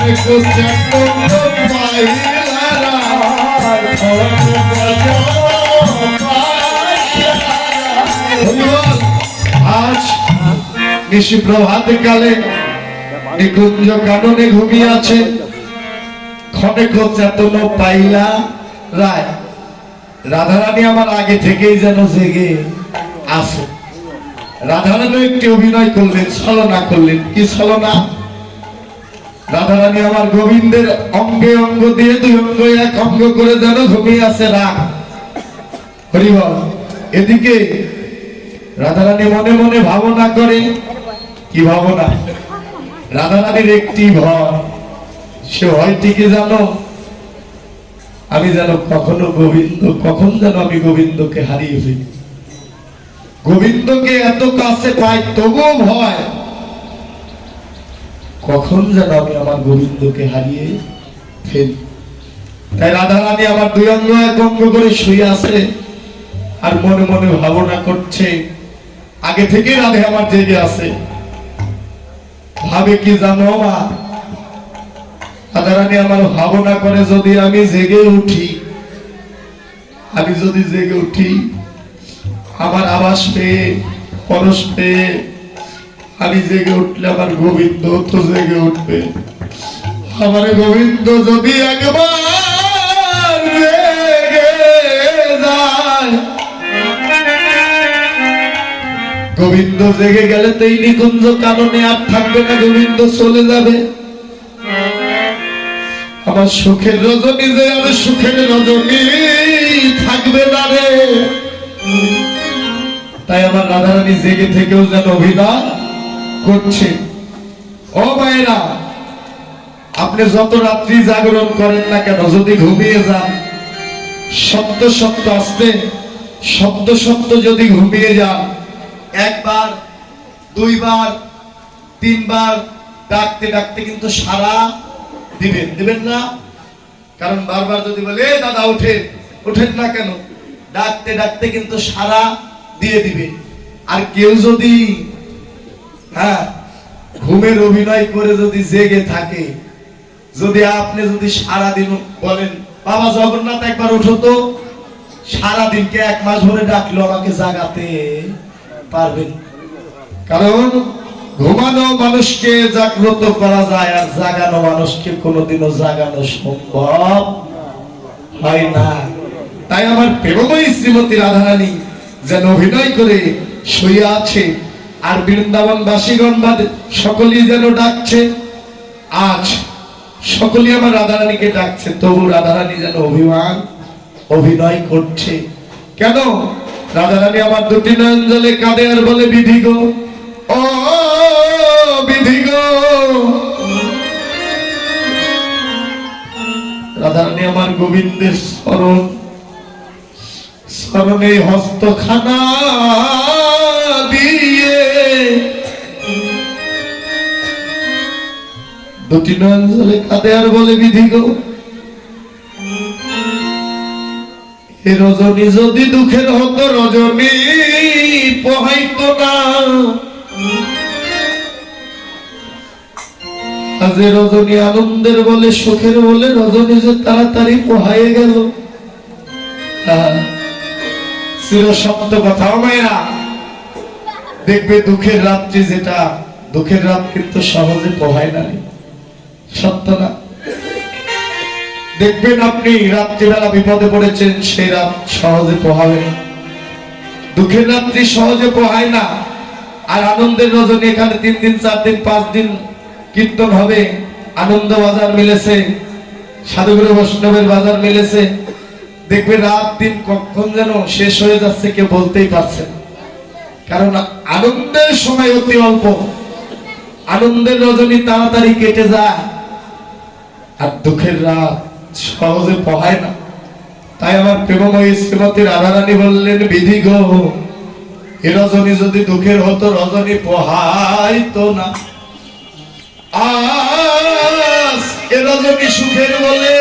খনে কোচে কোন পাইলারা আর খোঁজ কত বন্ধুগণ, আজ নিশি প্রভাত কালে নিকুঞ্জ কাননে ঘুমিয়ে আছে খনে চেতন পাইলা রায়। রাধারানী আমার আগে থেকেই যেন জেগে আছে। রাধারানী একটি অভিনয় করলেন, ছলনা করলেন। কি ছলনা? রাধারানী আমার গোবিন্দের অঙ্গে অঙ্গ দিয়ে দুই অঙ্গ এক অঙ্গ করে যেন ঘুমিয়ে আছে রাগ। হরিবল। এদিকে রাধারানী মনে মনে ভাবনা করে। কি ভাবনা? রাধারানীর একটি ভয়, সে ভয়টি কি জানো? আমি যেন কখন যেন আমি গোবিন্দকে হারিয়ে ফেলি। গোবিন্দকে এত কাছে পাই তবুও ভয়, কখন যেন আমি আমার গোবিন্দকে হারিয়ে ফেলি। তাই রাধারানী আমার দুই অঙ্গ এক অঙ্গ করে শুয়ে আছে আর মনে মনে ভাবনা করছে। আগে থেকে রাধে আমার জেগে আছে। ভাবে কি জানো মা? রাধারানী আমার ভাবনা করে, যদি আমি জেগে উঠি, আমি যদি জেগে উঠি, আমার আবাস পেয়ে পরশ পেয়ে আমি জেগে উঠলে আমার গোবিন্দ তো জেগে উঠবে। আমার গোবিন্দ যদি একবার জেগে যায়, গোবিন্দ জেগে গেলে তো এই নিকুঞ্জ কাননে আর থাকবে না, গোবিন্দ চলে যাবে। আমার সুখের রজনী যে আর সুখের রজনী থাকবে না রে। তাই আমার রাধারানী জেগে থেকেও যেন অভিনয় করছে। ও মায়েরা, আপনি যত রাত্রি জাগরণ করেন না কেন, যদি ঘুমিয়ে যান, সত্য সত্য আসতে সত্য সত্য যদি ঘুমিয়ে যান, একবার দুইবার তিনবার ডাকতে ডাকতে কিন্তু সারা দিবেন না। কারণ বারবার যদি বলে এ দাদা ওঠেন না কেন, ডাকতে ডাকতে কিন্তু সারা দিয়ে দিবে। আর কেউ যদি ঘুমের অভিনয় করে যদি জেগে থাকে, যদি আপনি যদি সারাদিন বলেন বাবা জগন্নাথ একবার উঠো তো, সারাদিনকে এক মাস ধরে ডাকলো আমাকে জাগাতে পারবেন? কারণ ঘুমানো মানুষকে জাগ্রত করা যায়, আর জাগানো মানুষকে কোনোদিনও জাগানো সম্ভব হয় না। তাই আমার প্রেমময়ী শ্রীমতী রাধারানী যেন অভিনয় করে শুয়ে আছে, আর বৃন্দাবন বাসীগণ সকলেই যেন ডাকছে। আজ সকলেই আমার রাধারানীকে ডাকছে, তবু রাধারানী যেন অভিনয় করছে। কেন? রাধারানী আমার দুটি নয়ন জলে কাঁদে আর বলে, বিধি গো, ও বিধি গো। রাধারানী আমার গোবিন্দের স্মরণে হস্তখানা দিয়ে দুটি নয়ন জলে কাঁদে আর বলে, বিধি গো, এ রজনী যদি দুঃখের হতো, রজনী পোহাইতো না। আজ রজনী আনন্দের বলে সুখের বলে রজনী যে তাড়াতাড়ি পোহাইয়ে গেল। চির সত্য কথা মায়েরা। দেখবে দুঃখের রাত্রি, যেটা দুঃখের রাত কিন্তু সহজে পোহায় না, সত্য না? দেখবেন আপনি রাত্রিবেলা বিপদে পড়েছেন, সেই রাত সহজে পোহাবে না। দুঃখের রাত্রি সহজে পোহায় না। আর আনন্দের রজনী এখানে 3 দিন 4 দিন 5 দিন কীর্তন হবে, আনন্দ বাজার মিলেছে, সাধুগুরু বৈষ্ণবের বাজার মিলেছে। দেখবে রাত দিন কখন যেন শেষ হয়ে যাচ্ছে কেউ বলতেই পারছে না। কারণ আনন্দের সময় অতি অল্প, আনন্দের রজনী তাড়াতাড়ি কেটে যায়, আর দুঃখের রাত সহজে পোহায় না। তাই আমার প্রেমময়ী শ্রীমতী রাধারানী বললেন, বিধি গো, এ রজনী যদি দুঃখের হতো, রজনী পোহাইতো না। আজ এ রজনী সুখের বলে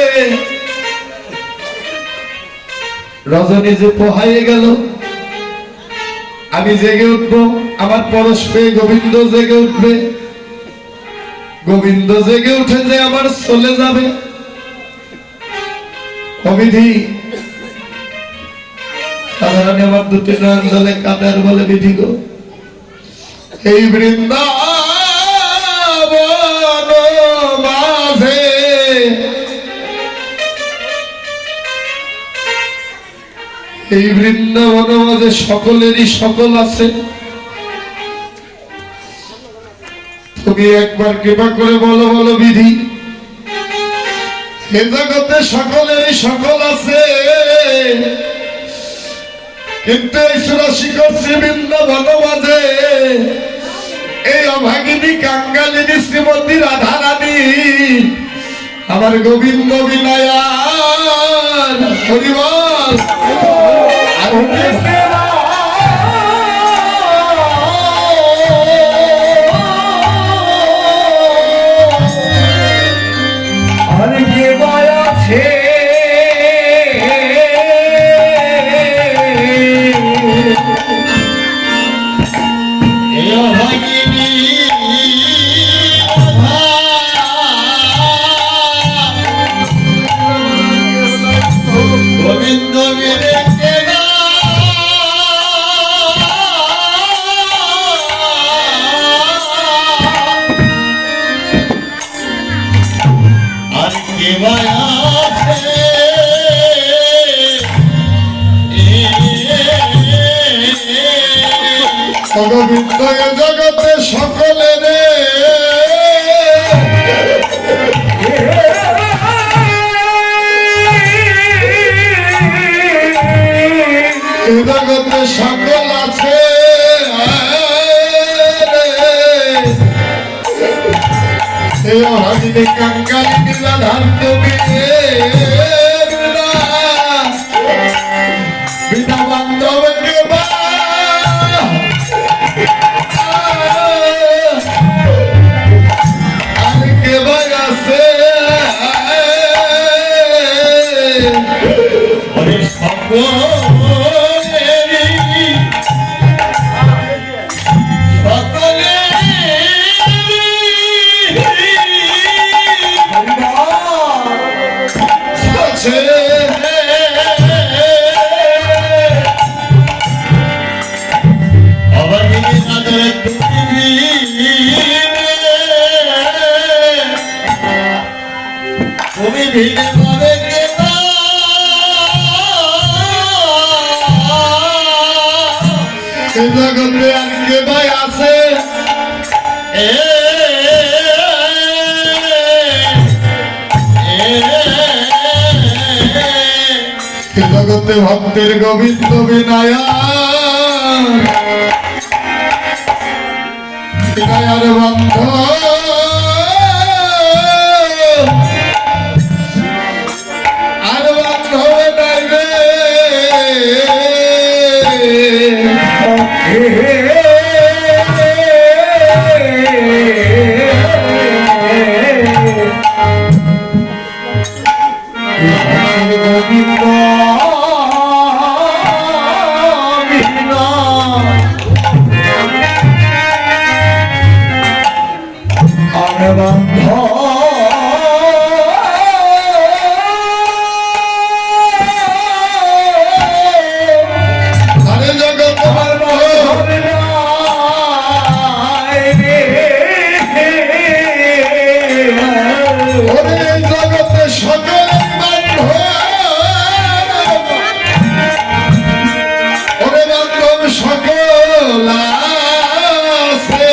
রজনী যে পোহাইয়ে গেল, আমি জেগে উঠবো, আমার পরশ পেয়ে গোবিন্দ জেগে উঠবে। গোবিন্দ জেগে উঠে যে আবার চলে যাবে। অবিধি সাধারণ আমার দুটি নয়ন জলে কাদার বলে বিধি গো, এই বৃন্দাবন মাঝে এই বৃন্দাবন মাঝে সকলেরই সকল আছে। তুমি একবার কৃপা করে বলো বলো বিধি, এ জগতে সকলেরই সকল আছে, কিন্তু এই চুরাশি করছি বৃন্দাবন মাঝে এই অভাগিনী কাঙ্গালিনী শ্রীমতী রাধারানী আমার গোবিন্দ বিনায়ার হরিবল আর কে আছে গোবিন্দ আর কে গোবিন্দ জগতে সকলের জগতে সকল আছে, কাঙ্গালী ধান বিনা বান্ধবকে আর কে ভাই আছে তুমি ভিড়ে পাবে জগতে আর কে ভাই আছে, জগতে ভক্তের গোবিন্দ বিনায়ার বন্ধ আর বান্ধব নাই রে। গোবিন্দ বন্ধ আরে জগৎ তোমার জগতে সকল বান্ধব সকল আছে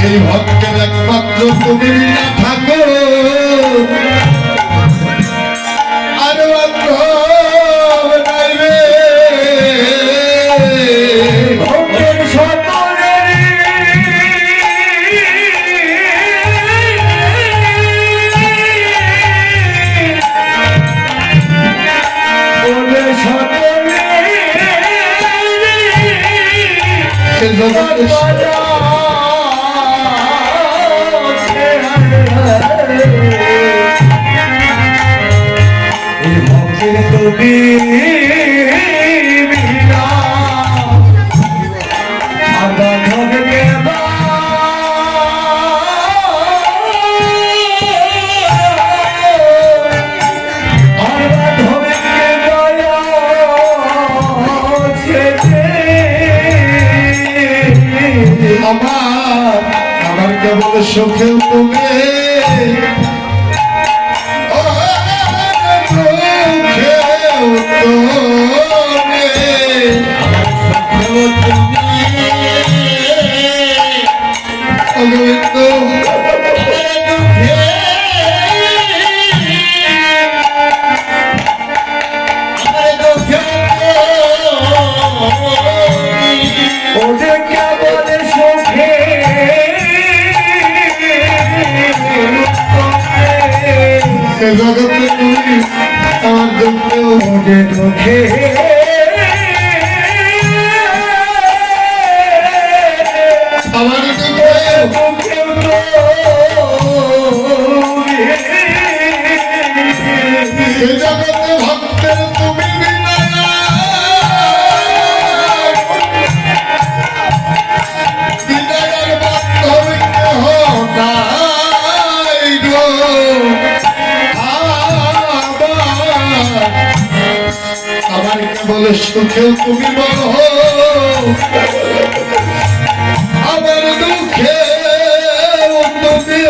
এই ভক্তের একমাত্র তুমি না থাকো আর বান্ধব নাই রে। ভক্তের তুমি সুখেও তুমি জগতে তুমি আমার দুঃখেও দুঃখে আমার দুঃখেও এ জগতে ভক্তের তুমি বিনায়ের বান্ধব কেহ নাই গো আমার কেবল সুখেও তুমি বলো আমার দুঃখে তুমি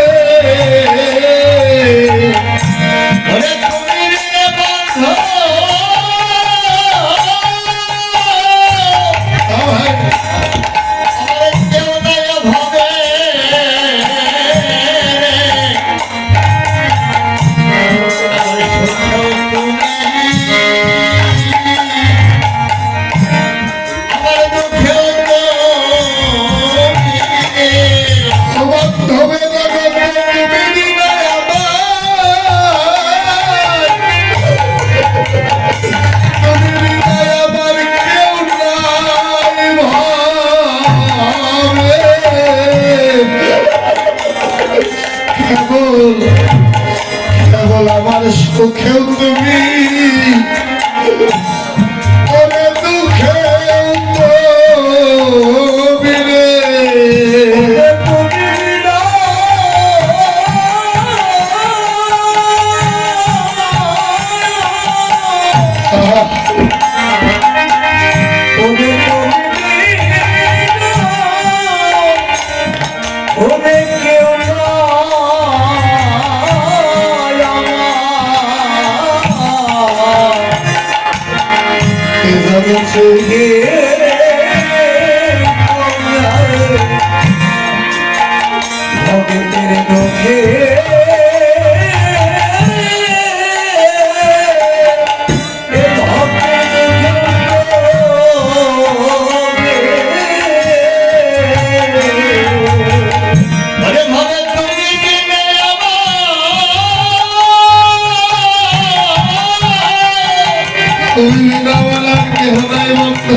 কেবল আমার সুখেও তুমি ওরে দুঃখেও তুমি রে ভগতের দুঃখে তুমি গাওয়ালার কেহ নাই মত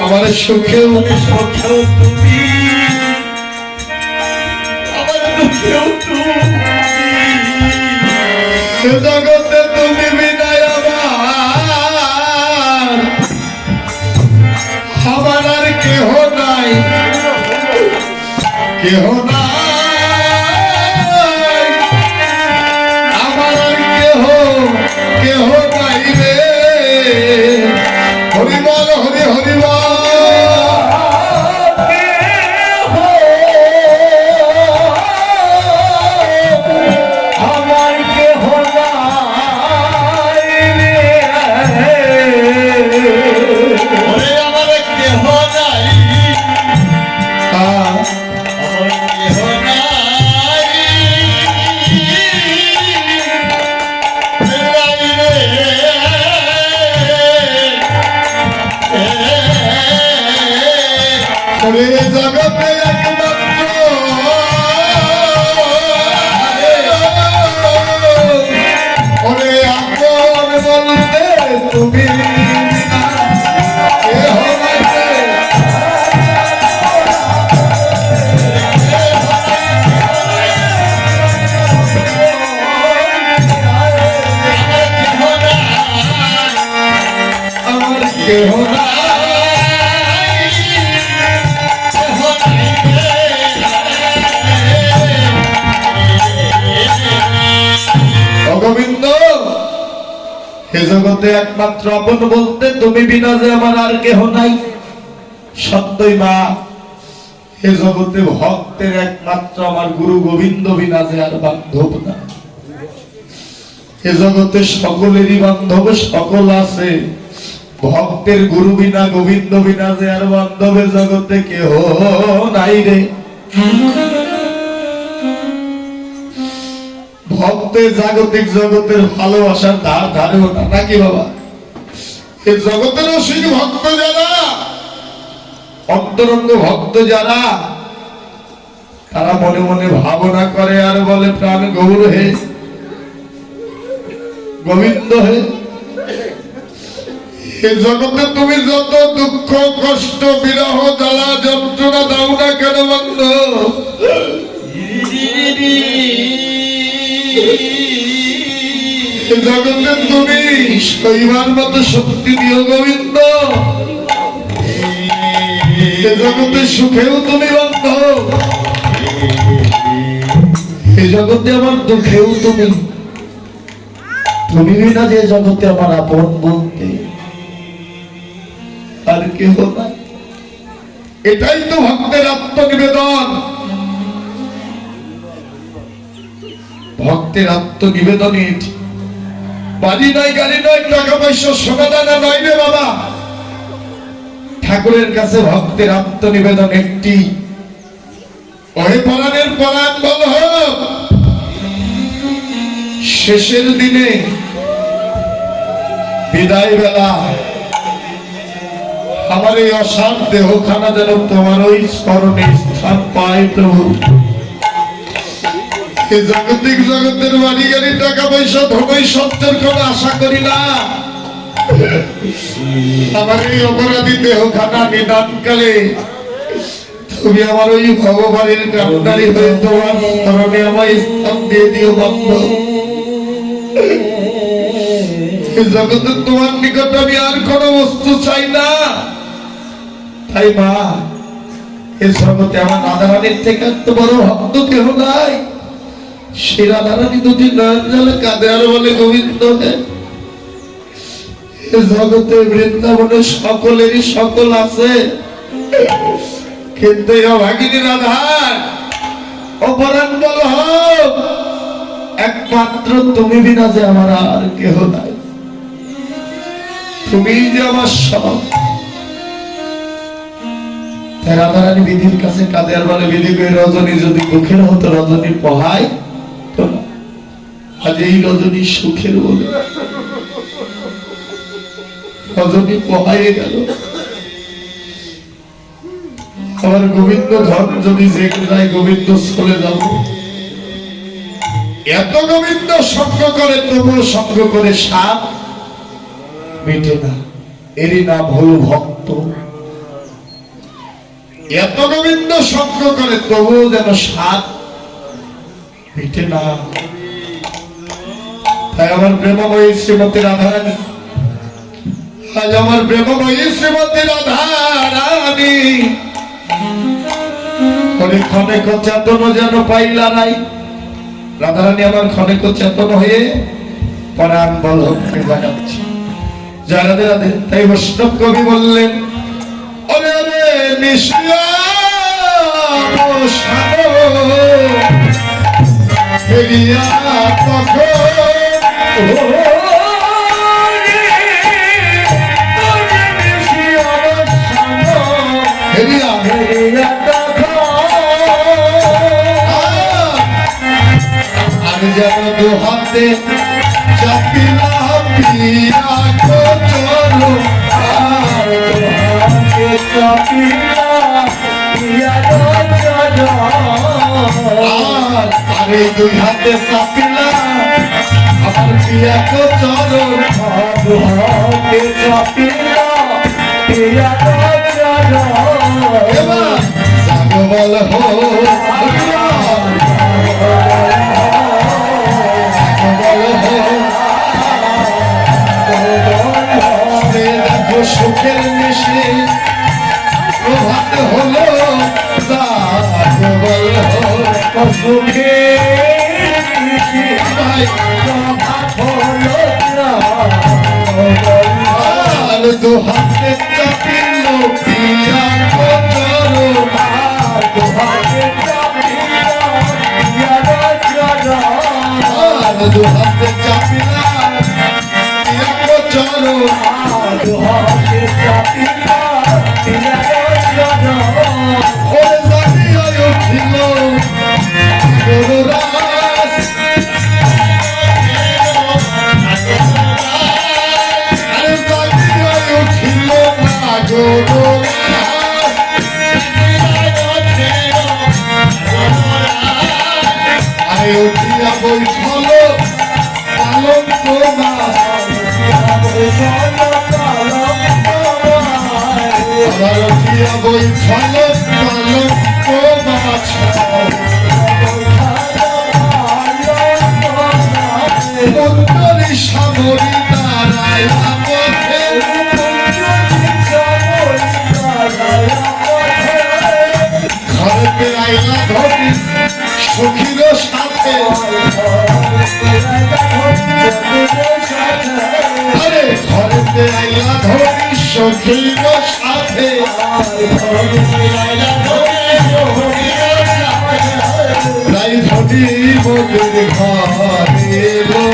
আমার সুখেও সুখেও তুমি আমার দুঃখেও তুমি জগতে তুমি বিদায় আমার আর কেহ নাই কেহ নাই আমার আর কেহ নাই রে হরি বল হরি হরি বল জগতে একমাত্র ওরে আপন বলতে তুমি আমার কেহ না গোবিন্দ এ জগতে একমাত্র আপন বলতে তুমি বিনা যে আমার আর কেহ নাই। সত্যই মা, এ জগতে ভক্তের একমাত্র আমার গুরু গোবিন্দ বিনা যে আর বান্ধব না। এ জগতে সকলেরই বান্ধব সকল আছে, ভক্তের গুরু বিনা গোবিন্দ বিনা যে আর বান্ধবের জগতে কেহ নাই রে। ভক্তের জাগতিক জগতের ভালোবাসার ধার ধারেও না, নাকি বাবা? এই জগতের অসীম ভক্ত যারা, অন্তরঙ্গ ভক্ত যারা, তারা মনে মনে ভাবনা করে আর বলে প্রাণ গৌর হে, গোবিন্দ হে, এ জগতে তুমি যত দুঃখ কষ্ট বিরহ জ্বালা যন্ত্রণা দাও না কেন বন্ধ, এ জগতে তুমি শৈবার মতো শক্তি দিও গোবিন্দ। এ জগতে সুখেও তুমি বন্ধ, এ জগতে আমার দুঃখেও তুমি। তুমি বিনা যে জগতে আমার আপন বলতে আর কেহ নাই। এটাই তো ভক্তের আত্মনিবেদন। ভক্তের আত্মনিবেদনে বাড়ি নয়, গাড়ি নয়, টাকা পয়সা সোনা দানা নয় রে বাবা। ঠাকুরের কাছে ভক্তের আত্মনিবেদন একটি, ওহে পরাণের পরাণ বল হোক, শেষের দিনে বিদায় বেলা আমার এই অসার দেহখানা যেন তোমার ওই স্মরণে স্থান পায় প্রভু। এই জাগতিক জগতের বাড়ি গাড়ি টাকা পয়সা ধনই সত্যের কোন আশা করি না। আমার এই অপরাধী দেহখানা নিদানকালে তুমি আমার ওই ভগবানের কান্ডারি হয়ে তোমার স্মরণে আমার স্থান দিয়ে দিও বন্ধ। এই জগতে তোমার নিকট আমি আর কোন বস্তু চাই না। তাই মা, এই জগতে আমার রাধারানীর থেকে এত বড় ভক্ত কেহ নাই। সে রাধারানী দুটি নয়ন জলে কাঁদে আর বলে গোবিন্দ হে। এই জগতে বৃন্দাবনে সকলেরই সকল আছে, কিন্তু ভাগিনী রাধার অপরাণ বল হোক, একমাত্র তুমি বিনা যে আমার আর কেহ নাই। তুমি যে আমার সব। রাধারানী বিধির কাছে কাঁদে আর বলে বিধি করে রজনী যদি দুঃখের হতো রজনী পোহায় তো না, আজ এই রজনী সুখের বলে রজনী পোহাইয়ে গেল। আমার গোবিন্দ ধন যদি জেগে যায় গোবিন্দ চলে যাব। এত গোবিন্দ সঙ্গ করে তবুও সঙ্গ করে সাপ মিটে না, এরই নাম হলো ভক্ত। এত গোবিন্দ সঙ্গ করে তবুও যেন সাপ মিটে না। তাই আমার প্রেমময়ী শ্রীমতী রাধারানী, আজ আমার প্রেমময়ী শ্রীমতী রাধারানী ক্ষণেক চেতন যেন পাইলা নাই। রাধারানী আমার ক্ষণেক চেতন হয়ে পরাণ বল্লভকে জাগাচ্ছে। জয় রাধে রাধে। তাই বৈষ্ণব কবি বললেন, ওরে ওরে নিশিয়া ফেরিয়া তখন আমি যেন দু হাতে চাপিলা পিয়া চলো, আর আরে দুই হাতে চাপিলা আমার পিয়া চরণ, হাতে চাপিলা পিয়া এবার জাগো বল হো সুখের মিশে প্রভাত হলো, সুখে প্রভাত হলো। ওরে জাগিয়া উঠিল গরুরাজ আরে জাগিয়া উঠিল না গরুরাজ আরে উঠিয়া বৈঠল পালন তোমার আবার উঠিয়া বৈঠল পালন তোমার মন্ত্রী সামরি দাঁড়ায় পথে ঘরেতে আইলা ধরি সখীর সাথে আরে ঘরেতে আইলা ধরি সখীর সাথে প্রায় ধরি মোদের ঘরে এলো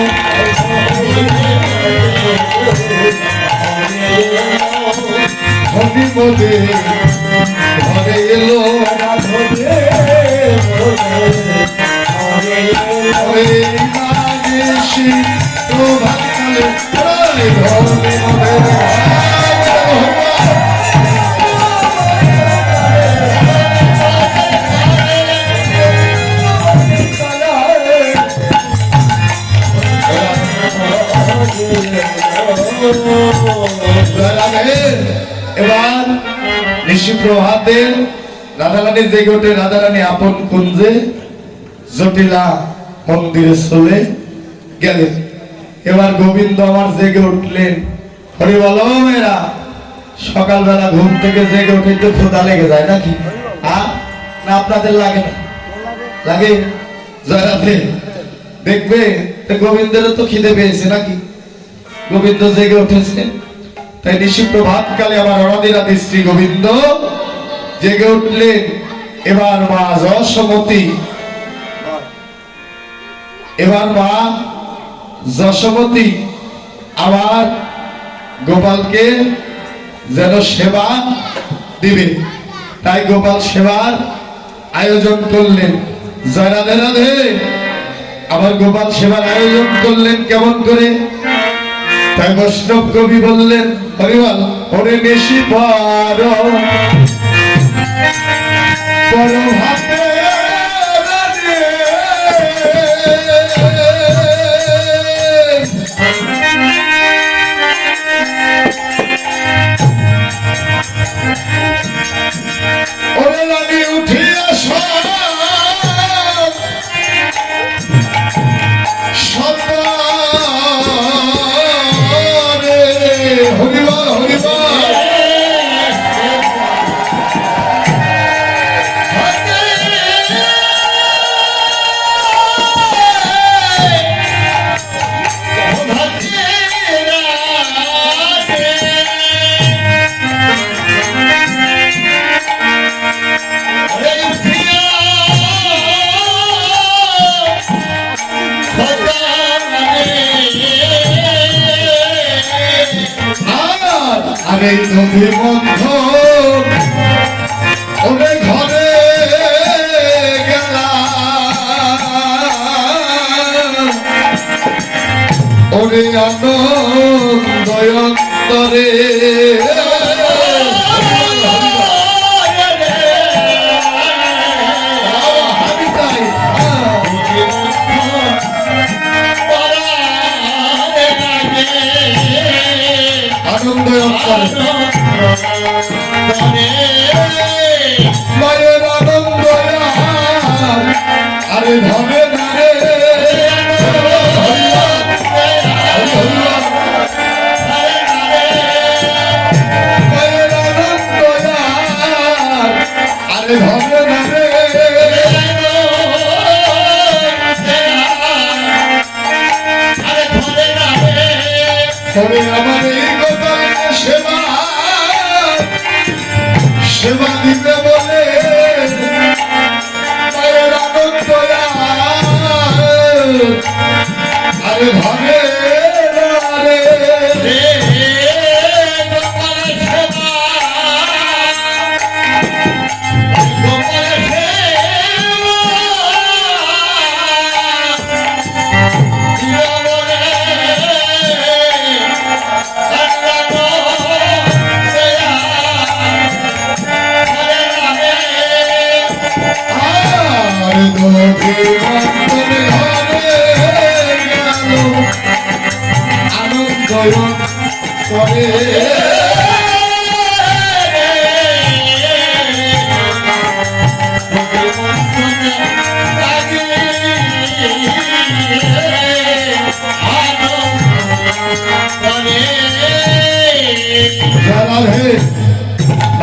ধরি মোদের ঘরে এলো এবার ঋষি প্রভাতের রাধারানী জেগে ওঠে রাধারানী আপন কুঞ্জে জটিলা মন্দিরে চলে গেলেন এবার গোবিন্দ আমার জেগে উঠলেন হরি বলো মেয়েরা সকালবেলা ঘুম থেকে জেগে উঠে তো ক্ষুধা লেগে যায় নাকি না আপনাদের লাগে না লাগে জয়রাধে দেখবে গোবিন্দেরও তো খিদে পেয়েছে নাকি গোবিন্দ জেগে উঠেছে তাই ঋষি প্রভাত কালে আমার অনাদিরাদি শ্রী গোবিন্দ জেগে উঠলেন এবার মা যশোমতী আবার গোপালকে যেন সেবা দিবে তাই গোপাল সেবার আয়োজন করলেন জয় রাধে রাধে আবার গোপাল সেবার আয়োজন করলেন কেমন করে তাই বৈষ্ণব কবি বললেন হরিবল হরে বেশি বড় হাতে ওরে লাগি উঠিয়া হরিবল হরিবল আরে নদী বন্ধ ওরে ঘরে গেলাম ওরে আনন্দ অন্তরে আনন্দ মায়ের আনন্দ আরে ধরে না রে মায়ের আনন্দ আরে ধরে না রে আমার এই গোপালের সেবা দিতে বলে মায়ের আনন্দ আরে ভাবে রে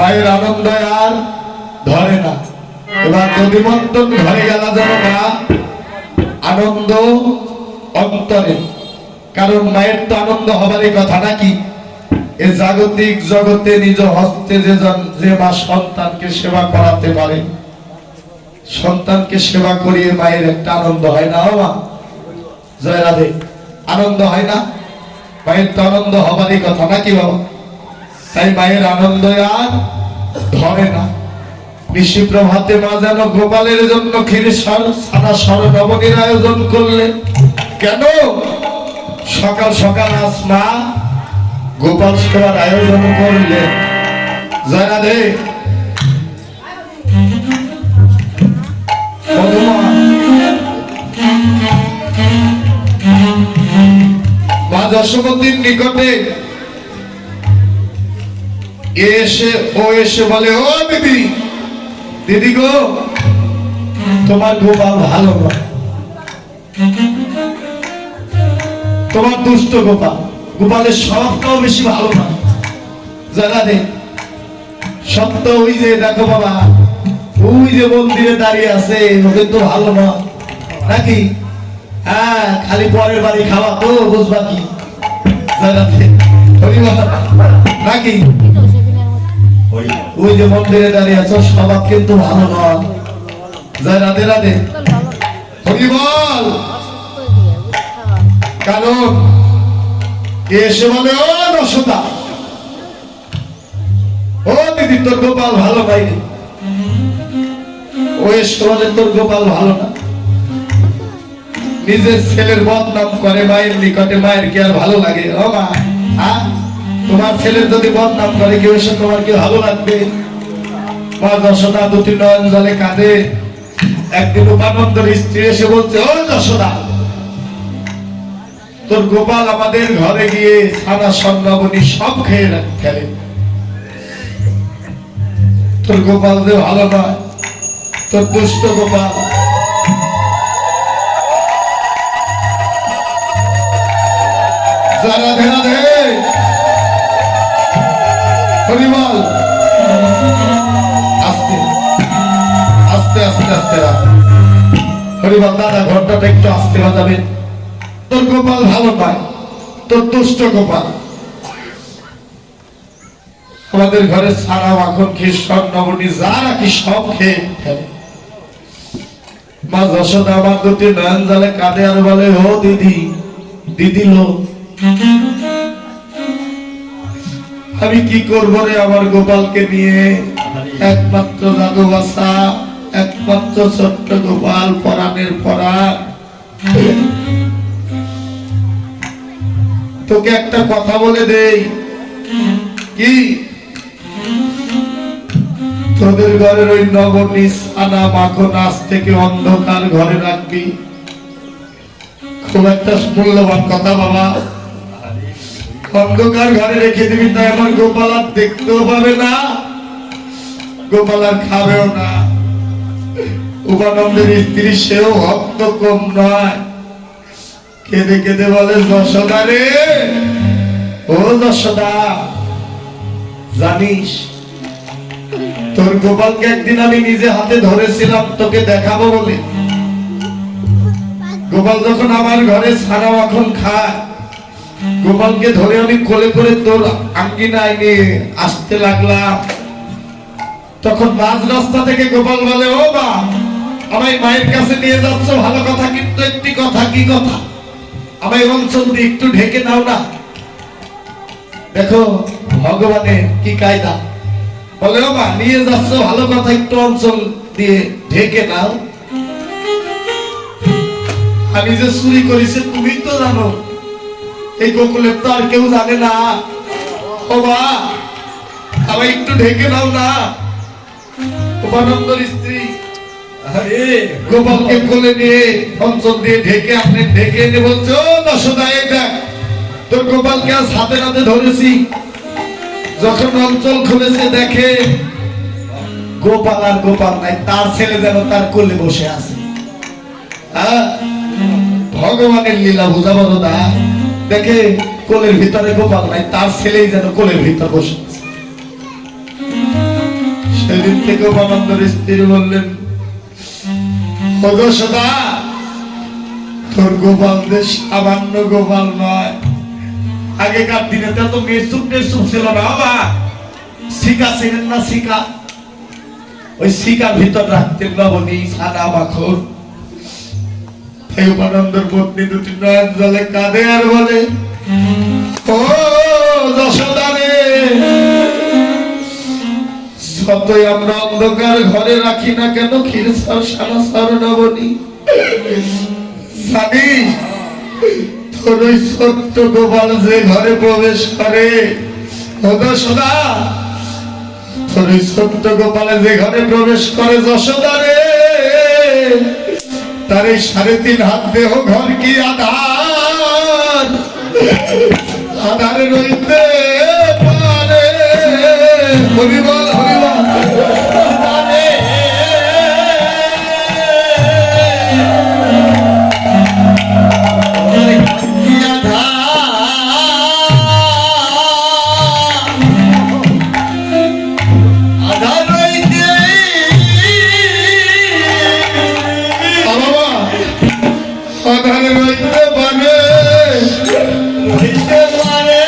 মায়ের আনন্দ আর ধরে না। এবার নদী মন্থন ঘরে গেল যেন মা, আনন্দ অন্তরে, কারণ মায়ের তো আনন্দ হবারই কথা নাকি। এ জাগতিক জগতে নিজ হস্তে যে মা সন্তানকে সেবা করাতে পারে, সন্তানকে সেবা করিয়ে মায়ের একটা আনন্দ হয় না? মা জয় রাধে, আনন্দ হয় না? মায়ের তো আনন্দ হবারই কথা নাকি বাবা? তাই মায়ের আনন্দ আর ধরে না। ঋষি প্রভাতে মা যেন গোপালের জন্য ক্ষীর সাদা নবনীর আয়োজন করলেন। কেন? সকাল সকাল আজ মা গোপাল সেবার আয়োজন করলেন। জয় রাধে। মা যশোমতীর নিকটে এসে বলে, ও দিদি, দিদি গো, তোমার গোপাল ভালো নয়, তোমার দুষ্ট গোপাল, গোপালের স্বভাবটাও বেশি ভালো না। জানা দে সত্য, ওই যে দেখো বাবা, ওই যে মন্দিরে দাঁড়িয়ে আছে, ও কিন্তু ভালো না নাকি? হ্যাঁ, খালি পরের বাড়ি খাওয়া তো, বুঝবা কি? জানা দে নাকি? ওই যে মন্দিরে দাঁড়িয়ে আছো, স্বভাব কিন্তু ভালো নয়। জয় রাধে রাধে, হরি বল। কারণ এসে বলে, ও দশদা, ও দিদি, তোর গোপাল ভালো নাই। ও এসে বলে, তোর গোপাল ভালো না। নিজের ছেলের বদনাম করে মায়ের নিকটে। মায়ের কি আর ভালো লাগে? ও মা, হ্যাঁ, তোমার ছেলের যদি বদনাম করে কেউ, এসে তোমার কি ভালো লাগবে? মা যশোদা দুটি নয়ন জলে কাঁদে। একদিন উপানন্দের স্ত্রী এসে বলছে, ও যশোদা, তোর গোপাল আমাদের ঘরে গিয়ে সাদা স্বর্ণাবনী সব খেয়ে ফেলে। তোর গোপাল যে ভালো নয়, তোর দুষ্ট গোপাল। রাধে রাধে, হরি বল। আস্তে আস্তে আস্তে আস্তে রাখ, হরি বল। দাদা, ঘরটাটা একটু আস্তে বাজাবেন। তোর গোপাল ভালো নয়, তোর দুষ্ট গোপাল আমাদের ঘরে সারা মাখন কি স্বর্ণমণি যা রাখি সব খেয়ে ফেলে। মা যশোদা আমার দুটি নয়ন জলে কাঁদে আর বলে, ও দিদি, দিদি লো, আমি কি করবো রে আমার গোপালকে নিয়ে? একমাত্র দাদু বাসা, একমাত্র ছোট্ট গোপাল, পরাণের পরাণ। তোকে একটা কথা বলে দেই, কি? তোদের ঘরের ওই নবনী ছানা মাখন আজ থেকে অন্ধকার ঘরে রাখবি। খুব একটা মূল্যবান কথা বাবা, অন্ধকার ঘরে রেখে দিবি। তাই আমার গোপাল আর দেখতেও পাবে না, গোপাল আর খাবেও না। উপানন্দের স্ত্রী, সেও ভক্ত কম নয়, কেঁদে কেঁদে বলে, যশোদা রে, ও যশোদা, জানিস তোর গোপালকে একদিন আমি নিজে হাতে ধরেছিলাম তোকে দেখাবো বলে। গোপাল যখন আমার ঘরে ছানা মাখন খায়, গোপালকে ধরে আমি কোলে করে তোর আঙ্গিনায় নিয়ে আসতে লাগলাম। তখন মাঝ রাস্তা থেকে গোপাল বলে, ও মা, আমায় মায়ের কাছে নিয়ে যাচ্ছ, ভালো কথা, কিন্তু একটি কথা। কি কথা? আমায় অঞ্চল দিয়ে একটু ঢেকে নাও না। দেখো ভগবানের কি কায়দা। বলে, ও মা, নিয়ে যাচ্ছ ভালো কথা, একটু অঞ্চল দিয়ে ঢেকে নাও। আমি যে চুরি করেছি তুমি তো জানো, এই গোকুলের তো আর কেউ জানে না। ও মা, আমায় একটু ঢেকে নাও না। উপানন্দর স্ত্রী গোপালকে কোলে নিয়ে অঞ্চল দিয়ে ঢেকে, আপনি ঢেকে এনে বলছো, ও যশোদা, এই দেখ তোর গোপালকে আজ হাতে নাতে ধরেছি। যখন অঞ্চল খুলেছে দেখে গোপাল আর গোপাল নাই, তার ছেলে যেন তার কোলে বসে আছে। ভগবানের লীলা বুঝা বড় দা। দেখে কোলের ভিতরে গোপাল নাই, তার ছেলেই যেন কোলের ভিতর বসে আছে। সেদিন থেকে উমানন্দের স্ত্রী বললেন, ও যশোদা, তোর গোপাল দেশ সামান্য গোপাল নয়। আগেকার দিনে তো এত মেসুপ ছিল না বাবা। শিকা ছিলেন না, শিকা, ওই শিকার ভিতর রাখতেন লবণী সাদা মাখন। উমানন্দের পত্নী দুটি নয়ন জলে কাঁদে আর বলে, ও যশোদা রে, যতই আমরা অন্ধকার ঘরে রাখি না কেন ক্ষীরসার সানাসার নবনী, জানিস তোর ওই ছোট্ট গোপাল যে ঘরে প্রবেশ করে, ও যশোদা, তোর ওই ছোট্ট গোপালে যে ঘরে প্রবেশ করে যশোদা রে, তার এই 3.5 হাত দেহ ঘর কি আধার, আধারে রইতে পারে। হরিবল হরিবল। আধারে রইতে পারে, রইতে পারে।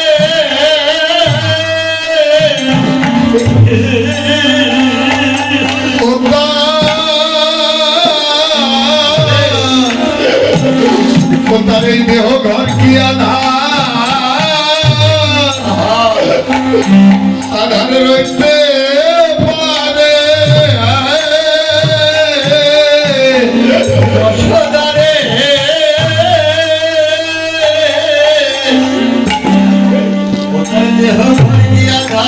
তার এই দেহ ঘর কি আধারে রইতে পারে। দেহ ঘর কি আধার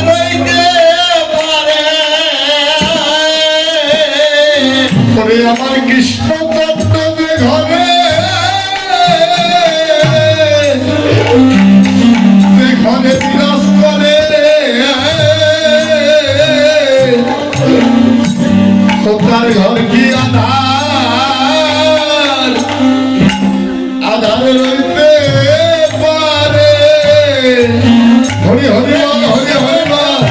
রইতে পারে। আমার কৃষ্ণ তত্ত্ব যে ঘরে, যে ঘরে বিরাজ করে, তার ঘর কি আধার, আধার রইতে পারে। হরি হরি বল, হরি হরি বল।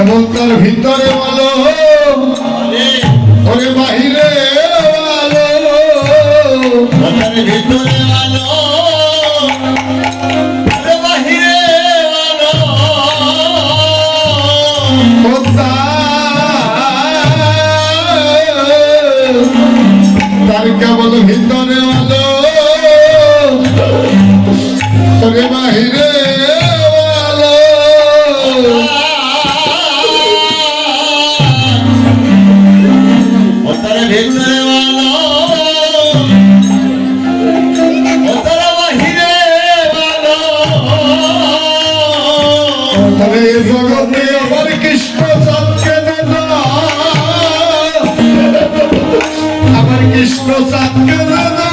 এবং তার ভিতরে আলো, ওরে বাহিরে আলো, তার ভিতরে আলো, ওরে বাহিরে আলো। তার কেবল ভিতরে আলো, ওরে বাহিরে আলো। তার ভিতরে আলো, তার বাহিরে আলো। তবে জগতে আমার কৃষ্ণ চাঁদকে দাদা, আমার কৃষ্ণ চাঁদকে দাদা,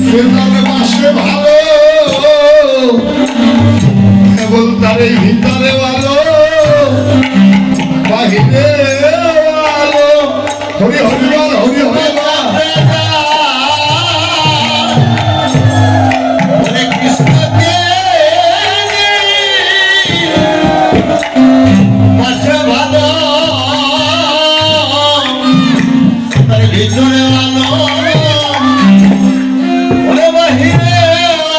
সে যাবে বাসে ভালো, কেবল তার এই ভিতরে আলো, বাহিরে আলো। হরি হরি বল, হরি হরি বল। হরে কৃষ্ণ বাসে ভালো, তার ভিতরে আলো, ওরে বাহিরে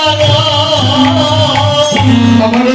আলো। আমার